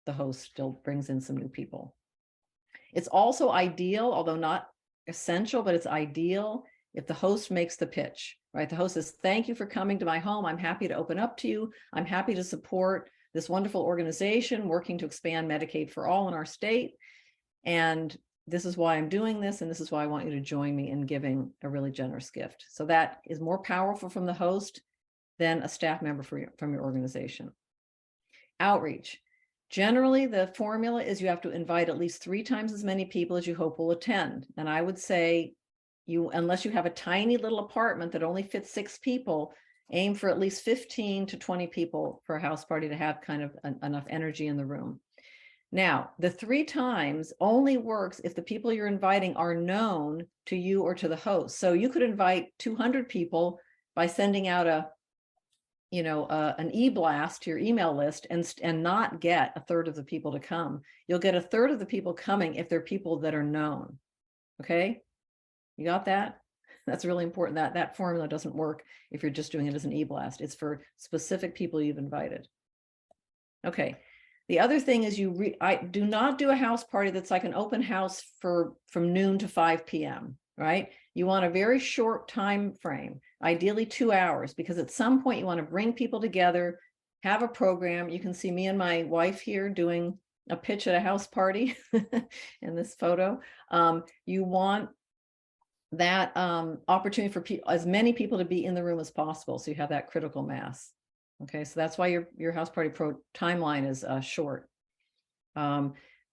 the host still brings in some new people. It's also ideal, although not essential, but it's ideal if the host makes the pitch, right? The host says, thank you for coming to my home. I'm happy to open up to you. I'm happy to support this wonderful organization working to expand Medicaid for all in our state. And this is why I'm doing this, and this is why I want you to join me in giving a really generous gift. So that is more powerful from the host than a staff member from your organization. Outreach. Generally, the formula is you have to invite at least 3 times as many people as you hope will attend. And I would say unless you have a tiny little apartment that only fits 6 people, aim for at least 15 to 20 people for a house party to have kind of enough energy in the room. Now, the 3 times only works if the people you're inviting are known to you or to the host. So you could invite 200 people by sending out an e-blast to your email list and not get a third of the people to come. You'll get a third of the people coming if they're people that are known. Okay, you got that? That's really important. That formula doesn't work if you're just doing it as an e-blast. It's for specific people you've invited. Okay. The other thing is I do not do a house party that's like an open house from noon to 5 p.m., right? You want a very short time frame, ideally 2 hours, because at some point you want to bring people together, have a program. You can see me and my wife here doing a pitch at a house party in this photo. You want that opportunity for as many people to be in the room as possible, so you have that critical mass. Okay, so that's why your house party timeline is short.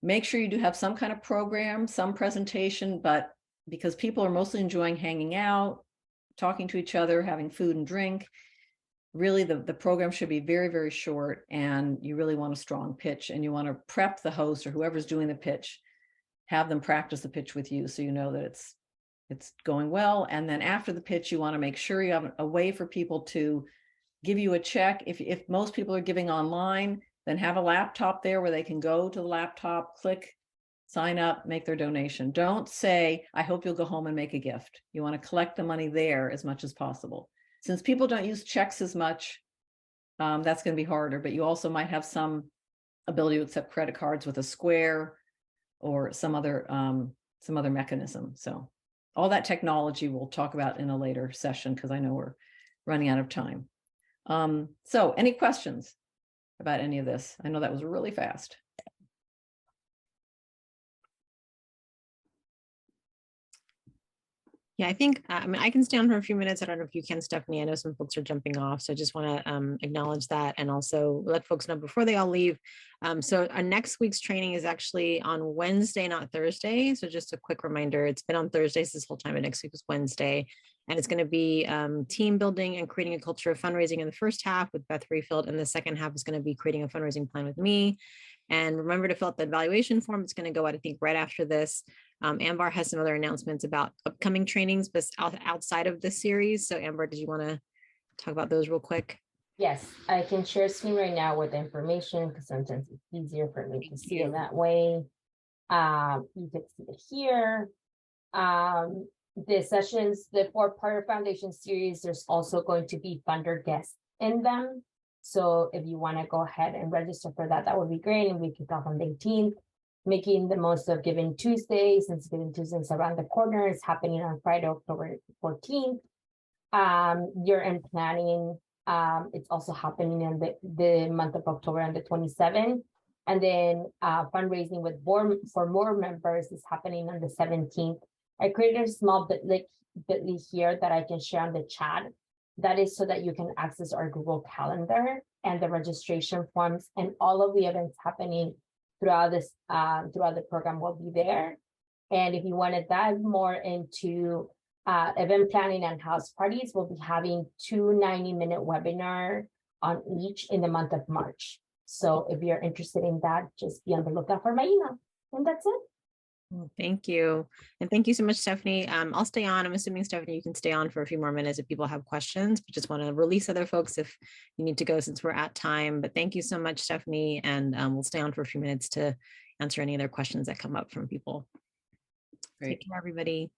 Make sure you do have some kind of program, some presentation, but because people are mostly enjoying hanging out, talking to each other, having food and drink, really the program should be very, very short, and you really want a strong pitch, and you want to prep the host or whoever's doing the pitch, have them practice the pitch with you so you know that it's going well. And then after the pitch, you want to make sure you have a way for people to give you a check. If most people are giving online, then have a laptop there where they can go to the laptop, click, sign up, make their donation. Don't say, I hope you'll go home and make a gift. You want to collect the money there as much as possible. Since people don't use checks as much, that's going to be harder, but you also might have some ability to accept credit cards with a Square or some other mechanism. So all that technology we'll talk about in a later session, because I know we're running out of time. So any questions about any of this? I know that was really fast. Yeah, I think, I can stay on for a few minutes. I don't know if you can, Stephanie. I know some folks are jumping off, so I just want to acknowledge that and also let folks know before they all leave. So our next week's training is actually on Wednesday, not Thursday. So just a quick reminder, it's been on Thursdays this whole time, but next week is Wednesday. And it's going to be team building and creating a culture of fundraising in the first half with Beth Rayfield, and the second half is going to be creating a fundraising plan with me. And remember to fill out the evaluation form. It's going to go out, I think, right after this. Amber has some other announcements about upcoming trainings, but outside of this series. So Amber, did you want to talk about those real quick? Yes, I can share screen right now with the information because sometimes it's easier for me to see it that way. You can see it here. The sessions, the 4-part foundation series, there's also going to be funder guests in them. So if you want to go ahead and register for that, that would be great. And we kick off on the 18th. Making the most of Giving Tuesday, since Giving Tuesday is around the corner. It's happening on Friday, October 14th. Year-end planning, it's also happening in the month of October on the 27th. And then fundraising with board for more members is happening on the 17th. I created a small bit.ly here that I can share on the chat. That is so that you can access our Google Calendar and the registration forms, and all of the events happening throughout the program will be there. And if you want to dive more into event planning and house parties. We'll be having 2 90-minute webinar on each in the month of March. So if you're interested in that, just be on the lookout for my email. And that's it. Well, thank you. And thank you so much, Stephanie. I'll stay on. I'm assuming, Stephanie, you can stay on for a few more minutes if people have questions, but just want to release other folks if you need to go since we're at time. But thank you so much, Stephanie. And we'll stay on for a few minutes to answer any other questions that come up from people. Great. Take care, everybody.